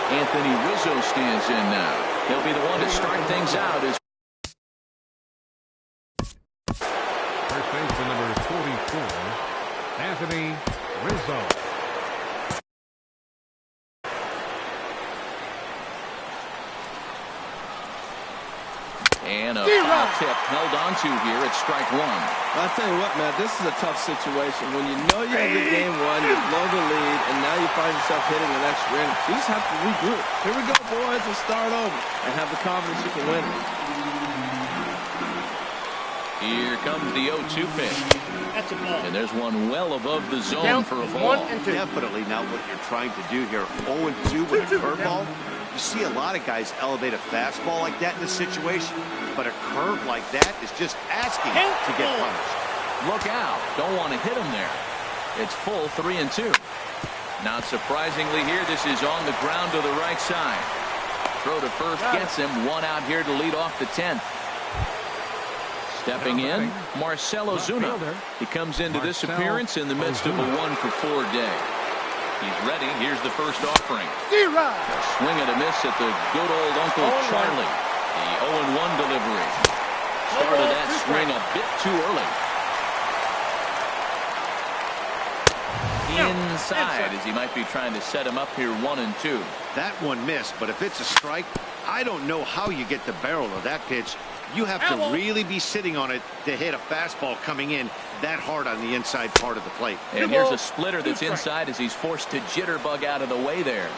Anthony Rizzo stands in now. He'll be the one to start things out. First baseman number 44, Anthony Rizzo. And a foul tip held onto here at strike 1. I'll tell you what, man, this is a tough situation. When you know you have the game won, you blow the lead, and now you find yourself hitting an extra inning. You just have to regroup. Here we go, boys, and start over and have the confidence you can win it. Here comes the 0-2 pitch. That's a ball. And there's one well above the zone for a ball. 1 and 2. Definitely not what you're trying to do here. 0-2 with a curveball. You see a lot of guys elevate a fastball like that in this situation, but a curve like that is just asking to get punished. Look out. Don't want to hit him there. It's full 3-2. Not surprisingly here, this is on the ground to the right side. Throw to first gets him. 1 out here to lead off the 10th. Stepping in, Marcell Ozuna. He comes into this appearance in the midst of a 1-for-4 day. He's ready. Here's the first offering. A swing and a miss at the good old Uncle Charlie. The 0-1 delivery. Started that swing a bit too early. Inside as he might be trying to set him up here 1-2. That one missed, but if it's a strike, I don't know how you get the barrel of that pitch. You have to really be sitting on it to hit a fastball coming in that hard on the inside part of the plate. And here's a splitter that's inside as he's forced to jitterbug out of the way there.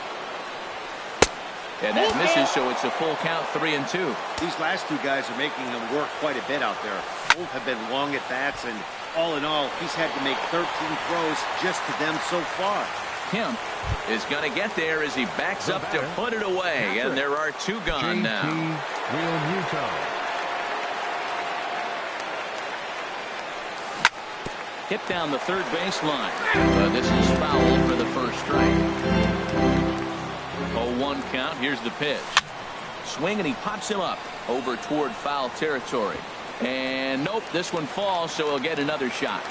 And that misses, so it's a full count, 3-2. These last 2 guys are making him work quite a bit out there. Both have been long at bats, and all in all, he's had to make 13 throws just to them so far. Kemp is going to get there as he backs up to put it away. And there are 2 gone now. Hit down the third baseline. But this is foul for the first strike. 0-1 count. Here's the pitch. Swing, and he pops him up over toward foul territory. And nope, this one falls, so he'll get another shot.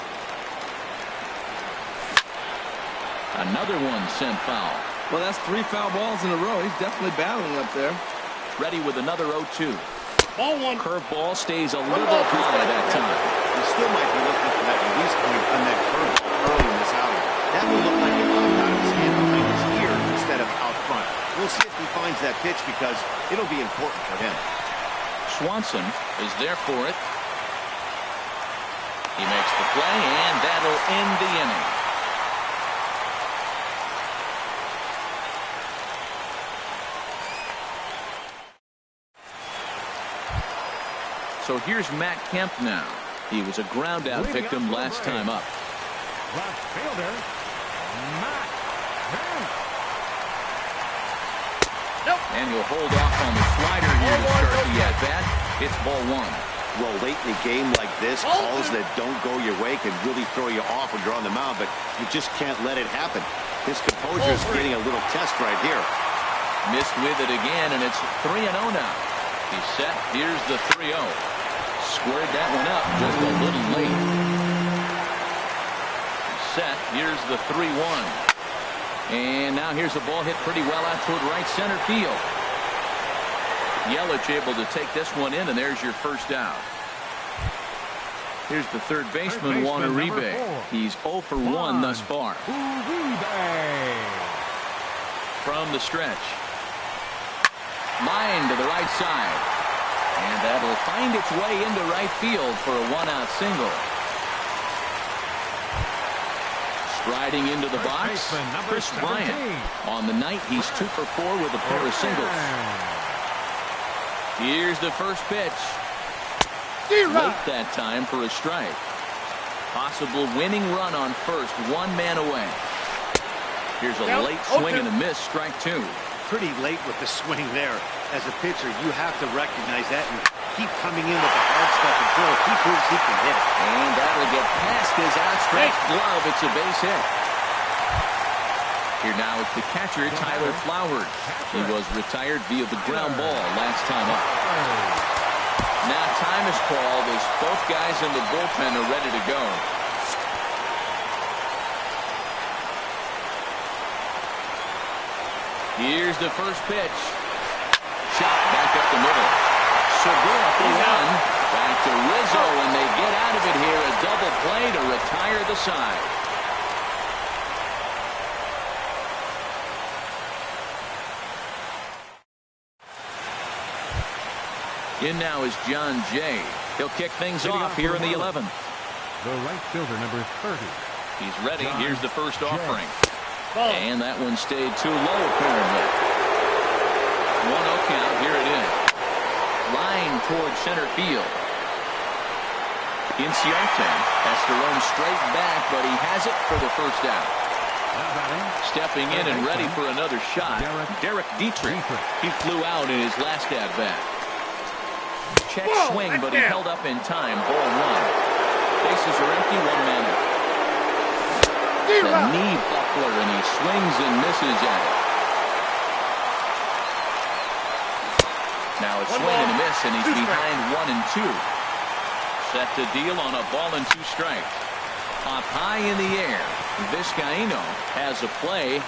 Another one sent foul. Well, that's 3 foul balls in a row. He's definitely battling up there. Ready with another 0-2. Ball 1. Curveball stays a little high that time. You still might be looking for that release point on that curveball early in this outing. That will look like it popped out of his hand behind his ear instead of out front. We'll see if he finds that pitch because it'll be important for him. Swanson is there for it. He makes the play, and that'll end the inning. So here's Matt Kemp now. He was a ground out victim last time up. Left fielder, Matt Kemp. Nope. And he'll hold off on the slider here to start the at-bat. It's ball 1. Well, late in a game like this, calls that don't go your way can really throw you off when you're on the mound, but you just can't let it happen. His composure is getting a little test right here. Missed with it again, and it's 3-0 now. He's set. Here's the 3-0. Squared that one up just a little late. He's set. Here's the 3-1. And now here's the ball hit pretty well out toward right center field. Yelich able to take this one in, and there's your first out. Here's the third baseman, Juan Uribe. He's 0 for 1 thus far. From the stretch. Line to the right side. And that'll find its way into right field for a 1-out single. Striding into the box, Chris Bryant. On the night, he's 2 for 4 with a pair of singles. Here's the first pitch. Late that time for a strike. Possible winning run on first, 1 man away. Here's a late swing and a miss, strike 2. Pretty late with the swing there. As a pitcher, you have to recognize that and keep coming in with the hard stuff until he proves he can hit it. And that'll get past his outstretched glove. It's a base hit. Here now is the catcher, Tyler Flowers. He was retired via the ground ball last time up. Now time is called as both guys in the bullpen are ready to go. Here's the first pitch. Shot back up the middle. Segura for 1. Back to Rizzo, and they get out of it here. A double play to retire the side. In now is John Jay. He'll kick things off here in the 11th. The right fielder, number 30. He's ready. John Here's the first Jay. offering. And that one stayed too low, apparently. 1-0 count. Here it is. Line toward center field. Inciarte has to run straight back, but he has it for the first out. Stepping in and ready for another shot, Derek Dietrich. He flew out in his last at-bat. Check swing, but he held up in time. Ball 1. Bases are empty, 1 man out. The knee buckler, and he swings and misses at it. Now a swing and a miss, and he's behind 1-2. Set to deal on a ball and 2 strikes. Up high in the air. Vizcaíno has a play,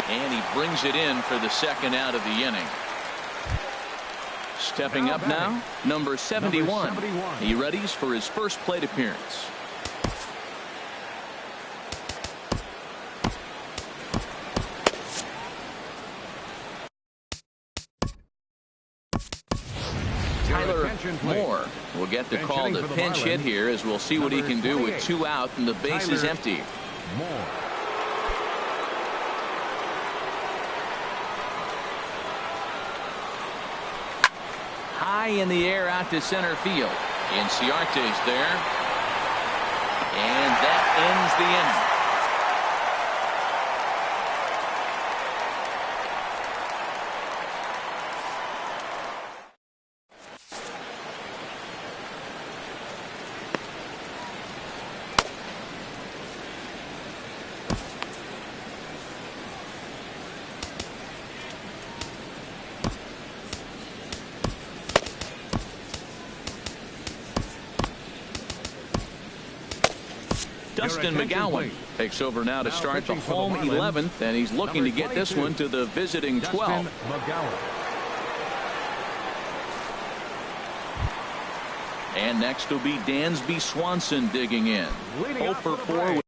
and he brings it in for the second out of the inning. Stepping up now, number 71. He readies for his first plate appearance. Tyler Moore will get the call to pinch hit here, as we'll see what he can do with 2 out and the base is empty. Moore. High in the air out to center field. Inciarte's there. And that ends the Dustin McGowan takes over now to start the home 11th, and he's looking to get this one to the visiting 12th. And next will be Dansby Swanson digging in. 0 for 4.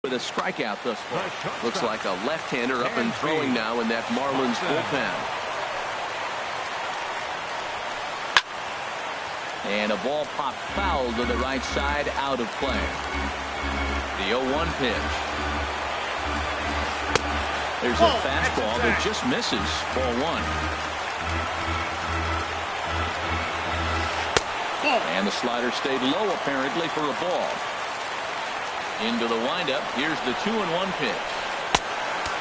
With a strikeout thus far. Looks like a left-hander up and throwing now in that Marlins bullpen. And a ball popped foul to the right side, out of play. The 0-1 pitch. There's a fastball that just misses. Ball 1. And the slider stayed low apparently for a ball. Into the windup. Here's the 2-1 pitch.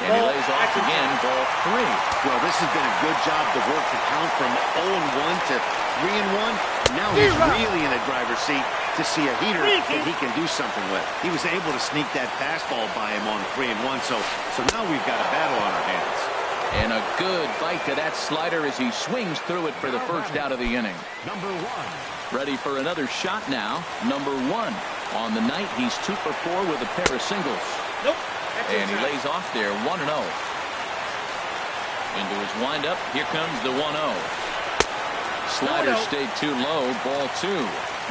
And he lays off again. Ball 3. Well, this has been a good job to work the count from 0-1 to 3-1. Now he's really in a driver's seat to see a heater that he can do something with. He was able to sneak that fastball by him on 3-1. So now we've got a battle on our hands. And a good bite to that slider as he swings through it for the first out of the inning. Number 1. Ready for another shot now. Number 1. On the night, he's 2 for 4 with a pair of singles. Nope. And he lays off there, 1-0. Into his windup, here comes the 1-0. Slider stayed too low, ball 2.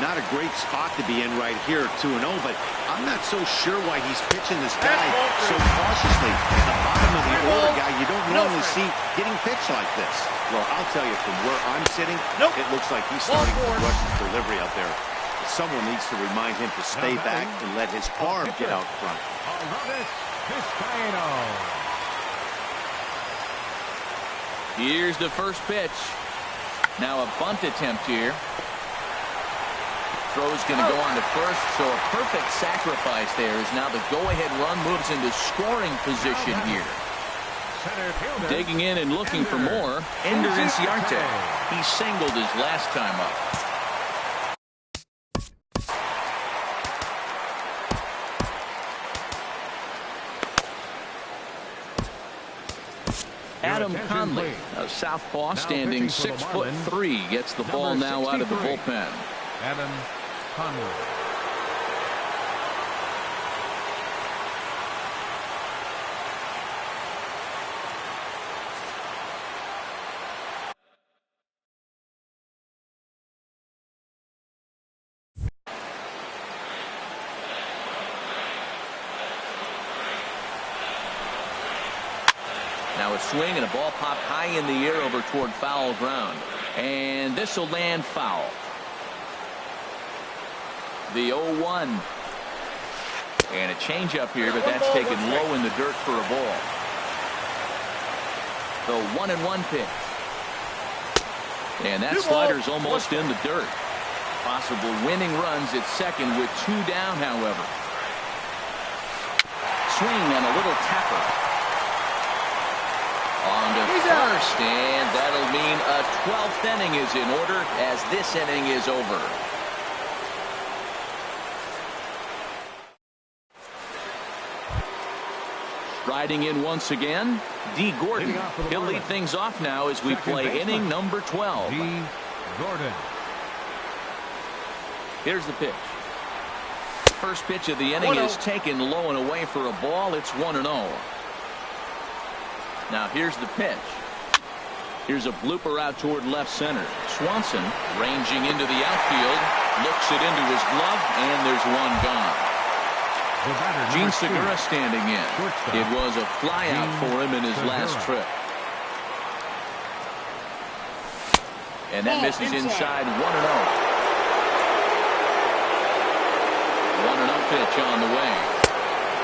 Not a great spot to be in right here, 2-0, but I'm not so sure why he's pitching this guy so cautiously. At the bottom of the order guy, you don't normally see getting pitched like this. Well, I'll tell you, from where I'm sitting, it looks like he's starting to rush his delivery out there. Someone needs to remind him to stay back and let his arm get out front. Here's the first pitch. Now a bunt attempt here. Throw's going to go on to first, so a perfect sacrifice there as now the go-ahead run moves into scoring position here. Digging in and looking for more, Ender Inciarte. He singled his last time up. Adam Conley, a southpaw standing 6'3", gets the ball now out of the bullpen. Adam Conley. Now a swing and a ball popped high in the air over toward foul ground. And this will land foul. The 0-1. And a changeup here, but that's taken low in the dirt for a ball. The 1-1 pitch. And that slider's almost in the dirt. Possible winning runs at second with 2 down, however. Swing and a little tapper. On to first, and that'll mean a 12th inning is in order as this inning is over. Riding in once again, D. Gordon. He'll lead things off now as we play inning number 12. D. Gordon. Here's the pitch. First pitch of the inning is taken low and away for a ball. It's 1-0. Now here's the pitch. Here's a blooper out toward left center. Swanson ranging into the outfield, looks it into his glove, and there's one gone. Gene Segura standing in. It was a flyout for him in his last trip. And that misses inside 1-0. 1-0 pitch on the way.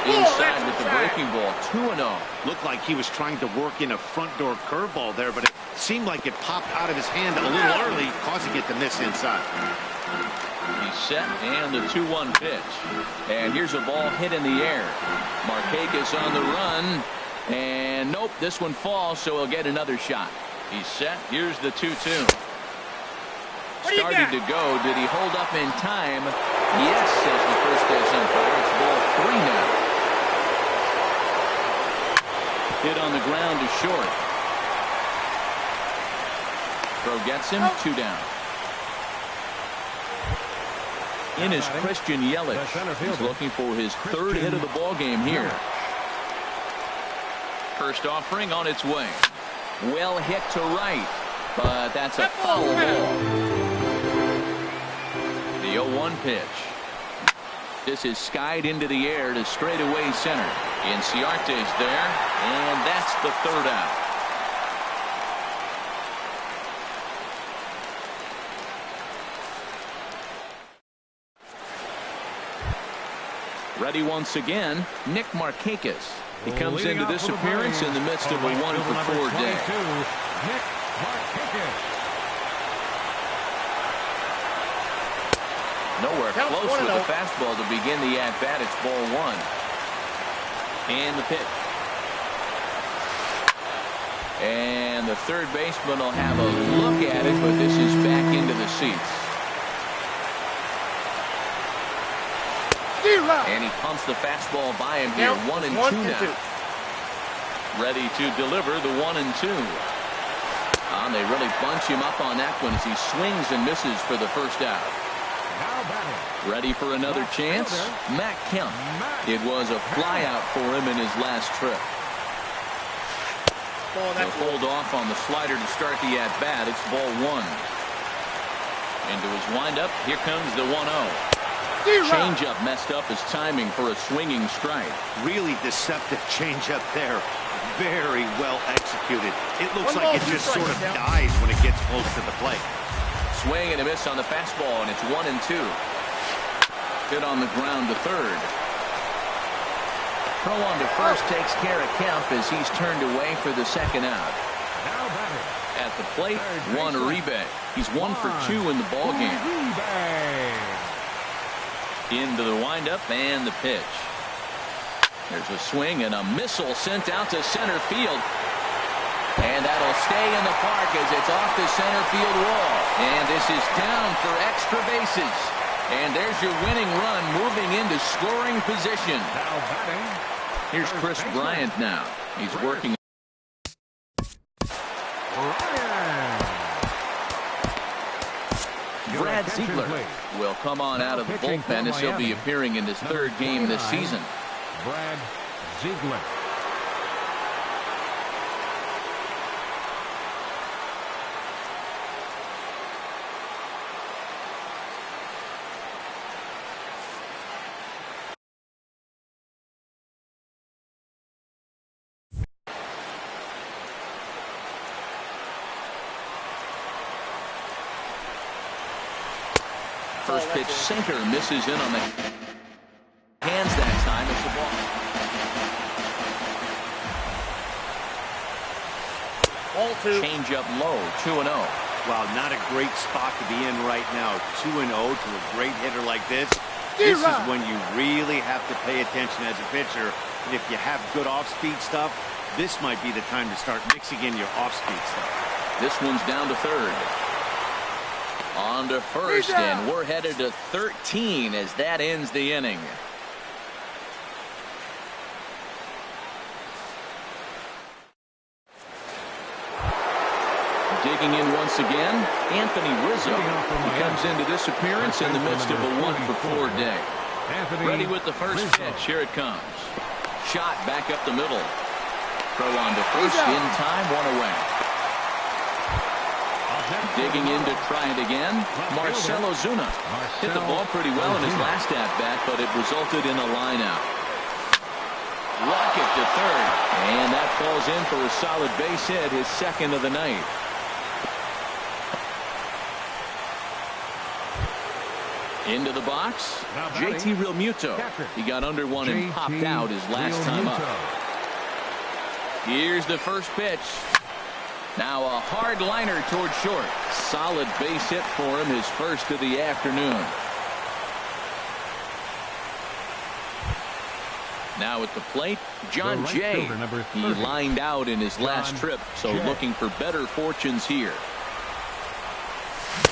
Inside with the breaking ball. 2-0. Looked like he was trying to work in a front door curveball there, but it seemed like it popped out of his hand a little early, causing it to miss inside. He's set, and the 2-1 pitch. And here's a ball hit in the air. Markakis on the run. And nope, this one falls, so he'll get another shot. He's set. Here's the 2-2. Started to go. Did he hold up in time? Yes, says the first base umpire. It's ball 3 now. Hit on the ground to short. Throw gets him. 2 down. In is Christian Yelich. He's looking for his third hit of the ball game here. First offering on its way. Well hit to right, but that's a foul ball. The 0-1 pitch. This is skied into the air to straightaway center. Inciarte's there, and that's the third out. Ready once again, Nick Markakis. He comes into this appearance in the midst of a 1-for-4 day. Nick Markakis. Nowhere close with the fastball to begin the at-bat. It's ball 1. And the pitch. And the third baseman will have a look at it, but this is back into the seats. And he pumps the fastball by him here. 1-2 now. Ready to deliver the 1-2. And they really bunch him up on that one as he swings and misses for the first out. Ready for another chance? Matt Kemp. It was a flyout for him in his last trip. He'll hold off on the slider to start the at-bat. It's ball 1. Into his windup. Here comes the 1-0. Changeup messed up his timing for a swinging strike. Really deceptive changeup there. Very well executed. It looks like it just sort of dies when it gets close to the plate. Swing and a miss on the fastball, and it's 1-2. Hit on the ground to third. Throw on to first takes care of Kemp as he's turned away for the second out. At the plate, Juan Uribe. He's 1 for 2 in the ballgame. Into the windup and the pitch. There's a swing and a missile sent out to center field. And that'll stay in the park as it's off the center field wall. And this is down for extra bases. And there's your winning run moving into scoring position. Here's Chris Bryant now. He's working. Brad Ziegler will come on out of the bullpen as he'll be appearing in his third game this season. Brad Ziegler. First pitch sinker misses in on the hands that time. It's the ball. Ball 2. Change up low. 2-0. Wow, not a great spot to be in right now. 2-0 to a great hitter like this. This is when you really have to pay attention as a pitcher. And if you have good off-speed stuff, this might be the time to start mixing in your off-speed stuff. This one's down to third. On to first, and we're headed to 13 as that ends the inning. Digging in once again, Anthony Rizzo. He comes into this appearance in the midst of a 1-for-4 day. Ready with the first pitch. Here it comes. Shot back up the middle. Throw on to first in time, 1 away. Digging in to try it again, Marcell Ozuna. Hit the ball pretty well in his last at-bat, but it resulted in a line-out. Rocket to third, and that falls in for a solid base hit, his second of the night. Into the box, JT Realmuto. He got under one and popped out his last time up. Here's the first pitch. Now a hard liner toward short. Solid base hit for him, his first of the afternoon. Now at the plate, John Jay. He lined out in his last trip, so looking for better fortunes here.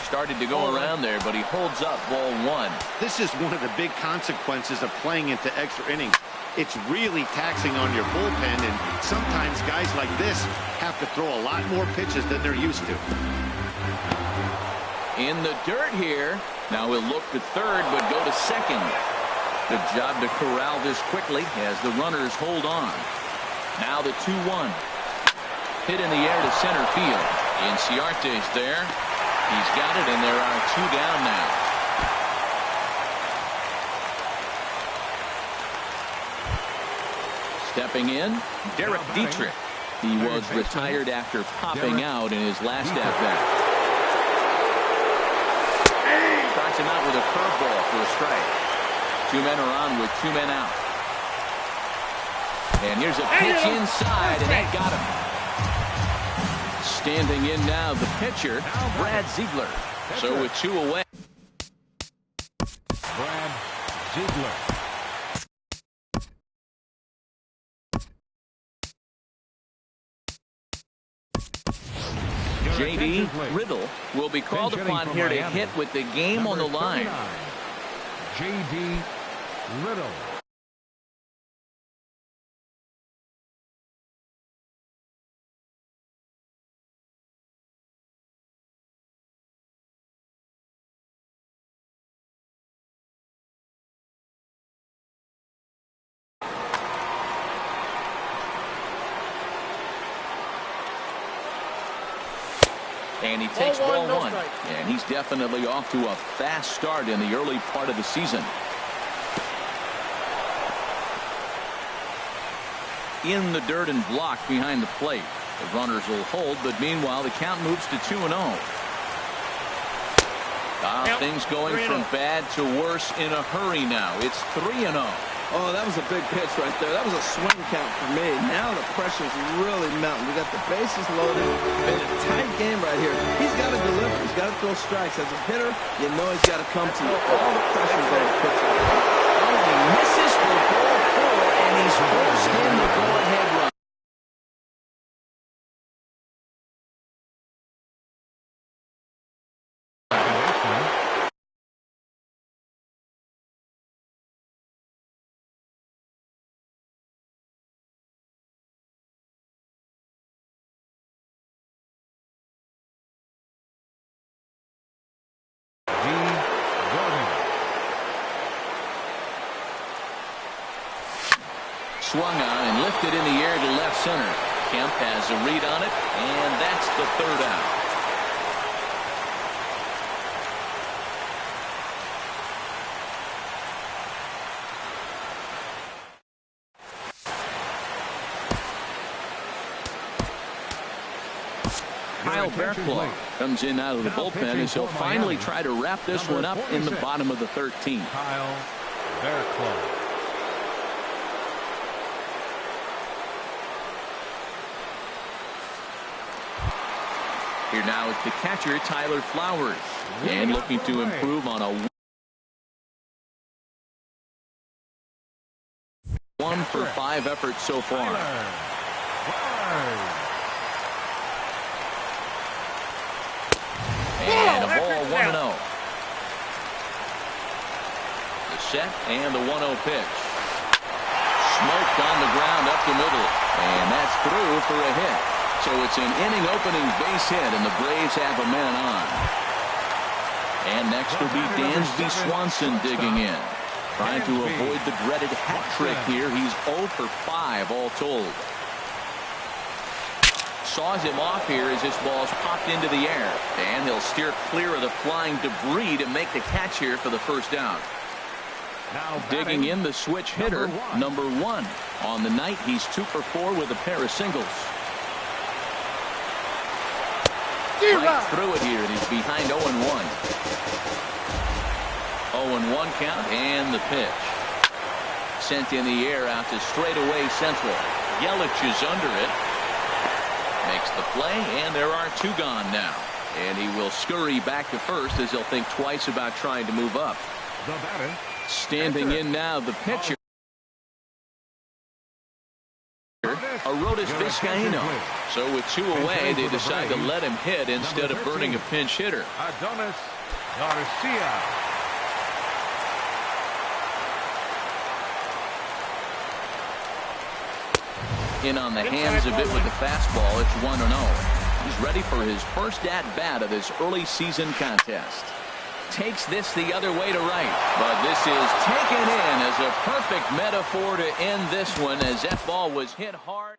Started to go around there, but he holds up ball one. This is one of the big consequences of playing into extra innings. It's really taxing on your bullpen, and sometimes guys like this have to throw a lot more pitches than they're used to. In the dirt here. Now he'll look to third, but go to second. Good job to corral this quickly as the runners hold on. Now the 2-1. Hit in the air to center field. Inciarte's there. He's got it, and there are two down now. Stepping in, Derek Dietrich. He was retired after popping out in his last at-bat. Strikes him out with a curveball for a strike. Two men are on with two men out. And here's a pitch inside, and that got him. Standing in now, the pitcher, Brad Ziegler. So with two away. Brad Ziegler. J.D. Riddle will be called upon here to hit with the game on the line. J.D. Riddle. And he takes ball one. And he's definitely off to a fast start in the early part of the season. In the dirt and blocked behind the plate. The runners will hold, but meanwhile the count moves to 2-0. Things going from bad to worse in a hurry now. It's 3-0. Oh, that was a big pitch right there. That was a swing count for me. Now the pressure's really mounting. We got the bases loaded. Been a tight game right here. He's got to deliver. He's got to throw strikes. As a hitter, you know he's got to come to you. All the pressure's on his pitcher. Oh, he misses for ball four, and he's forced in the go-ahead run. Swung on and lifted in the air to left center. Kemp has a read on it, and that's the third out. Kyle Bearclaw comes in out of the bullpen as he'll finally try to wrap this one up in the bottom of the 13th. Kyle Bearclaw. Here now is the catcher, Tyler Flowers, and looking to improve on a 1-for-5 effort so far. And a ball 1-0. The set and the 1-0 pitch. Smoked on the ground up the middle, and that's through for a hit. So it's an inning-opening base hit, and the Braves have a man on. And next will be Dansby Swanson digging in. Trying to avoid the dreaded hat trick here. He's 0 for 5 all told. Saws him off here as this ball's popped into the air. And he'll steer clear of the flying debris to make the catch here for the first down. Now Digging in the switch hitter, number 1. On the night, he's 2 for 4 with a pair of singles. Right through it here, and he's behind 0-1. 0-1 count, and the pitch. Sent in the air out to straightaway central. Yelich is under it. Makes the play, and there are 2 gone now. And he will scurry back to first as he'll think twice about trying to move up. the batter. Standing in now, the pitcher, Arodys Vizcaíno. So with 2 away, they decide to let him hit instead of burning a pinch hitter. Adonis Garcia. In on the hands of it with the fastball. It's 1-0. He's ready for his first at-bat of this early season contest. Takes this the other way to right, but this is taken in as a perfect metaphor to end this one, as that ball was hit hard.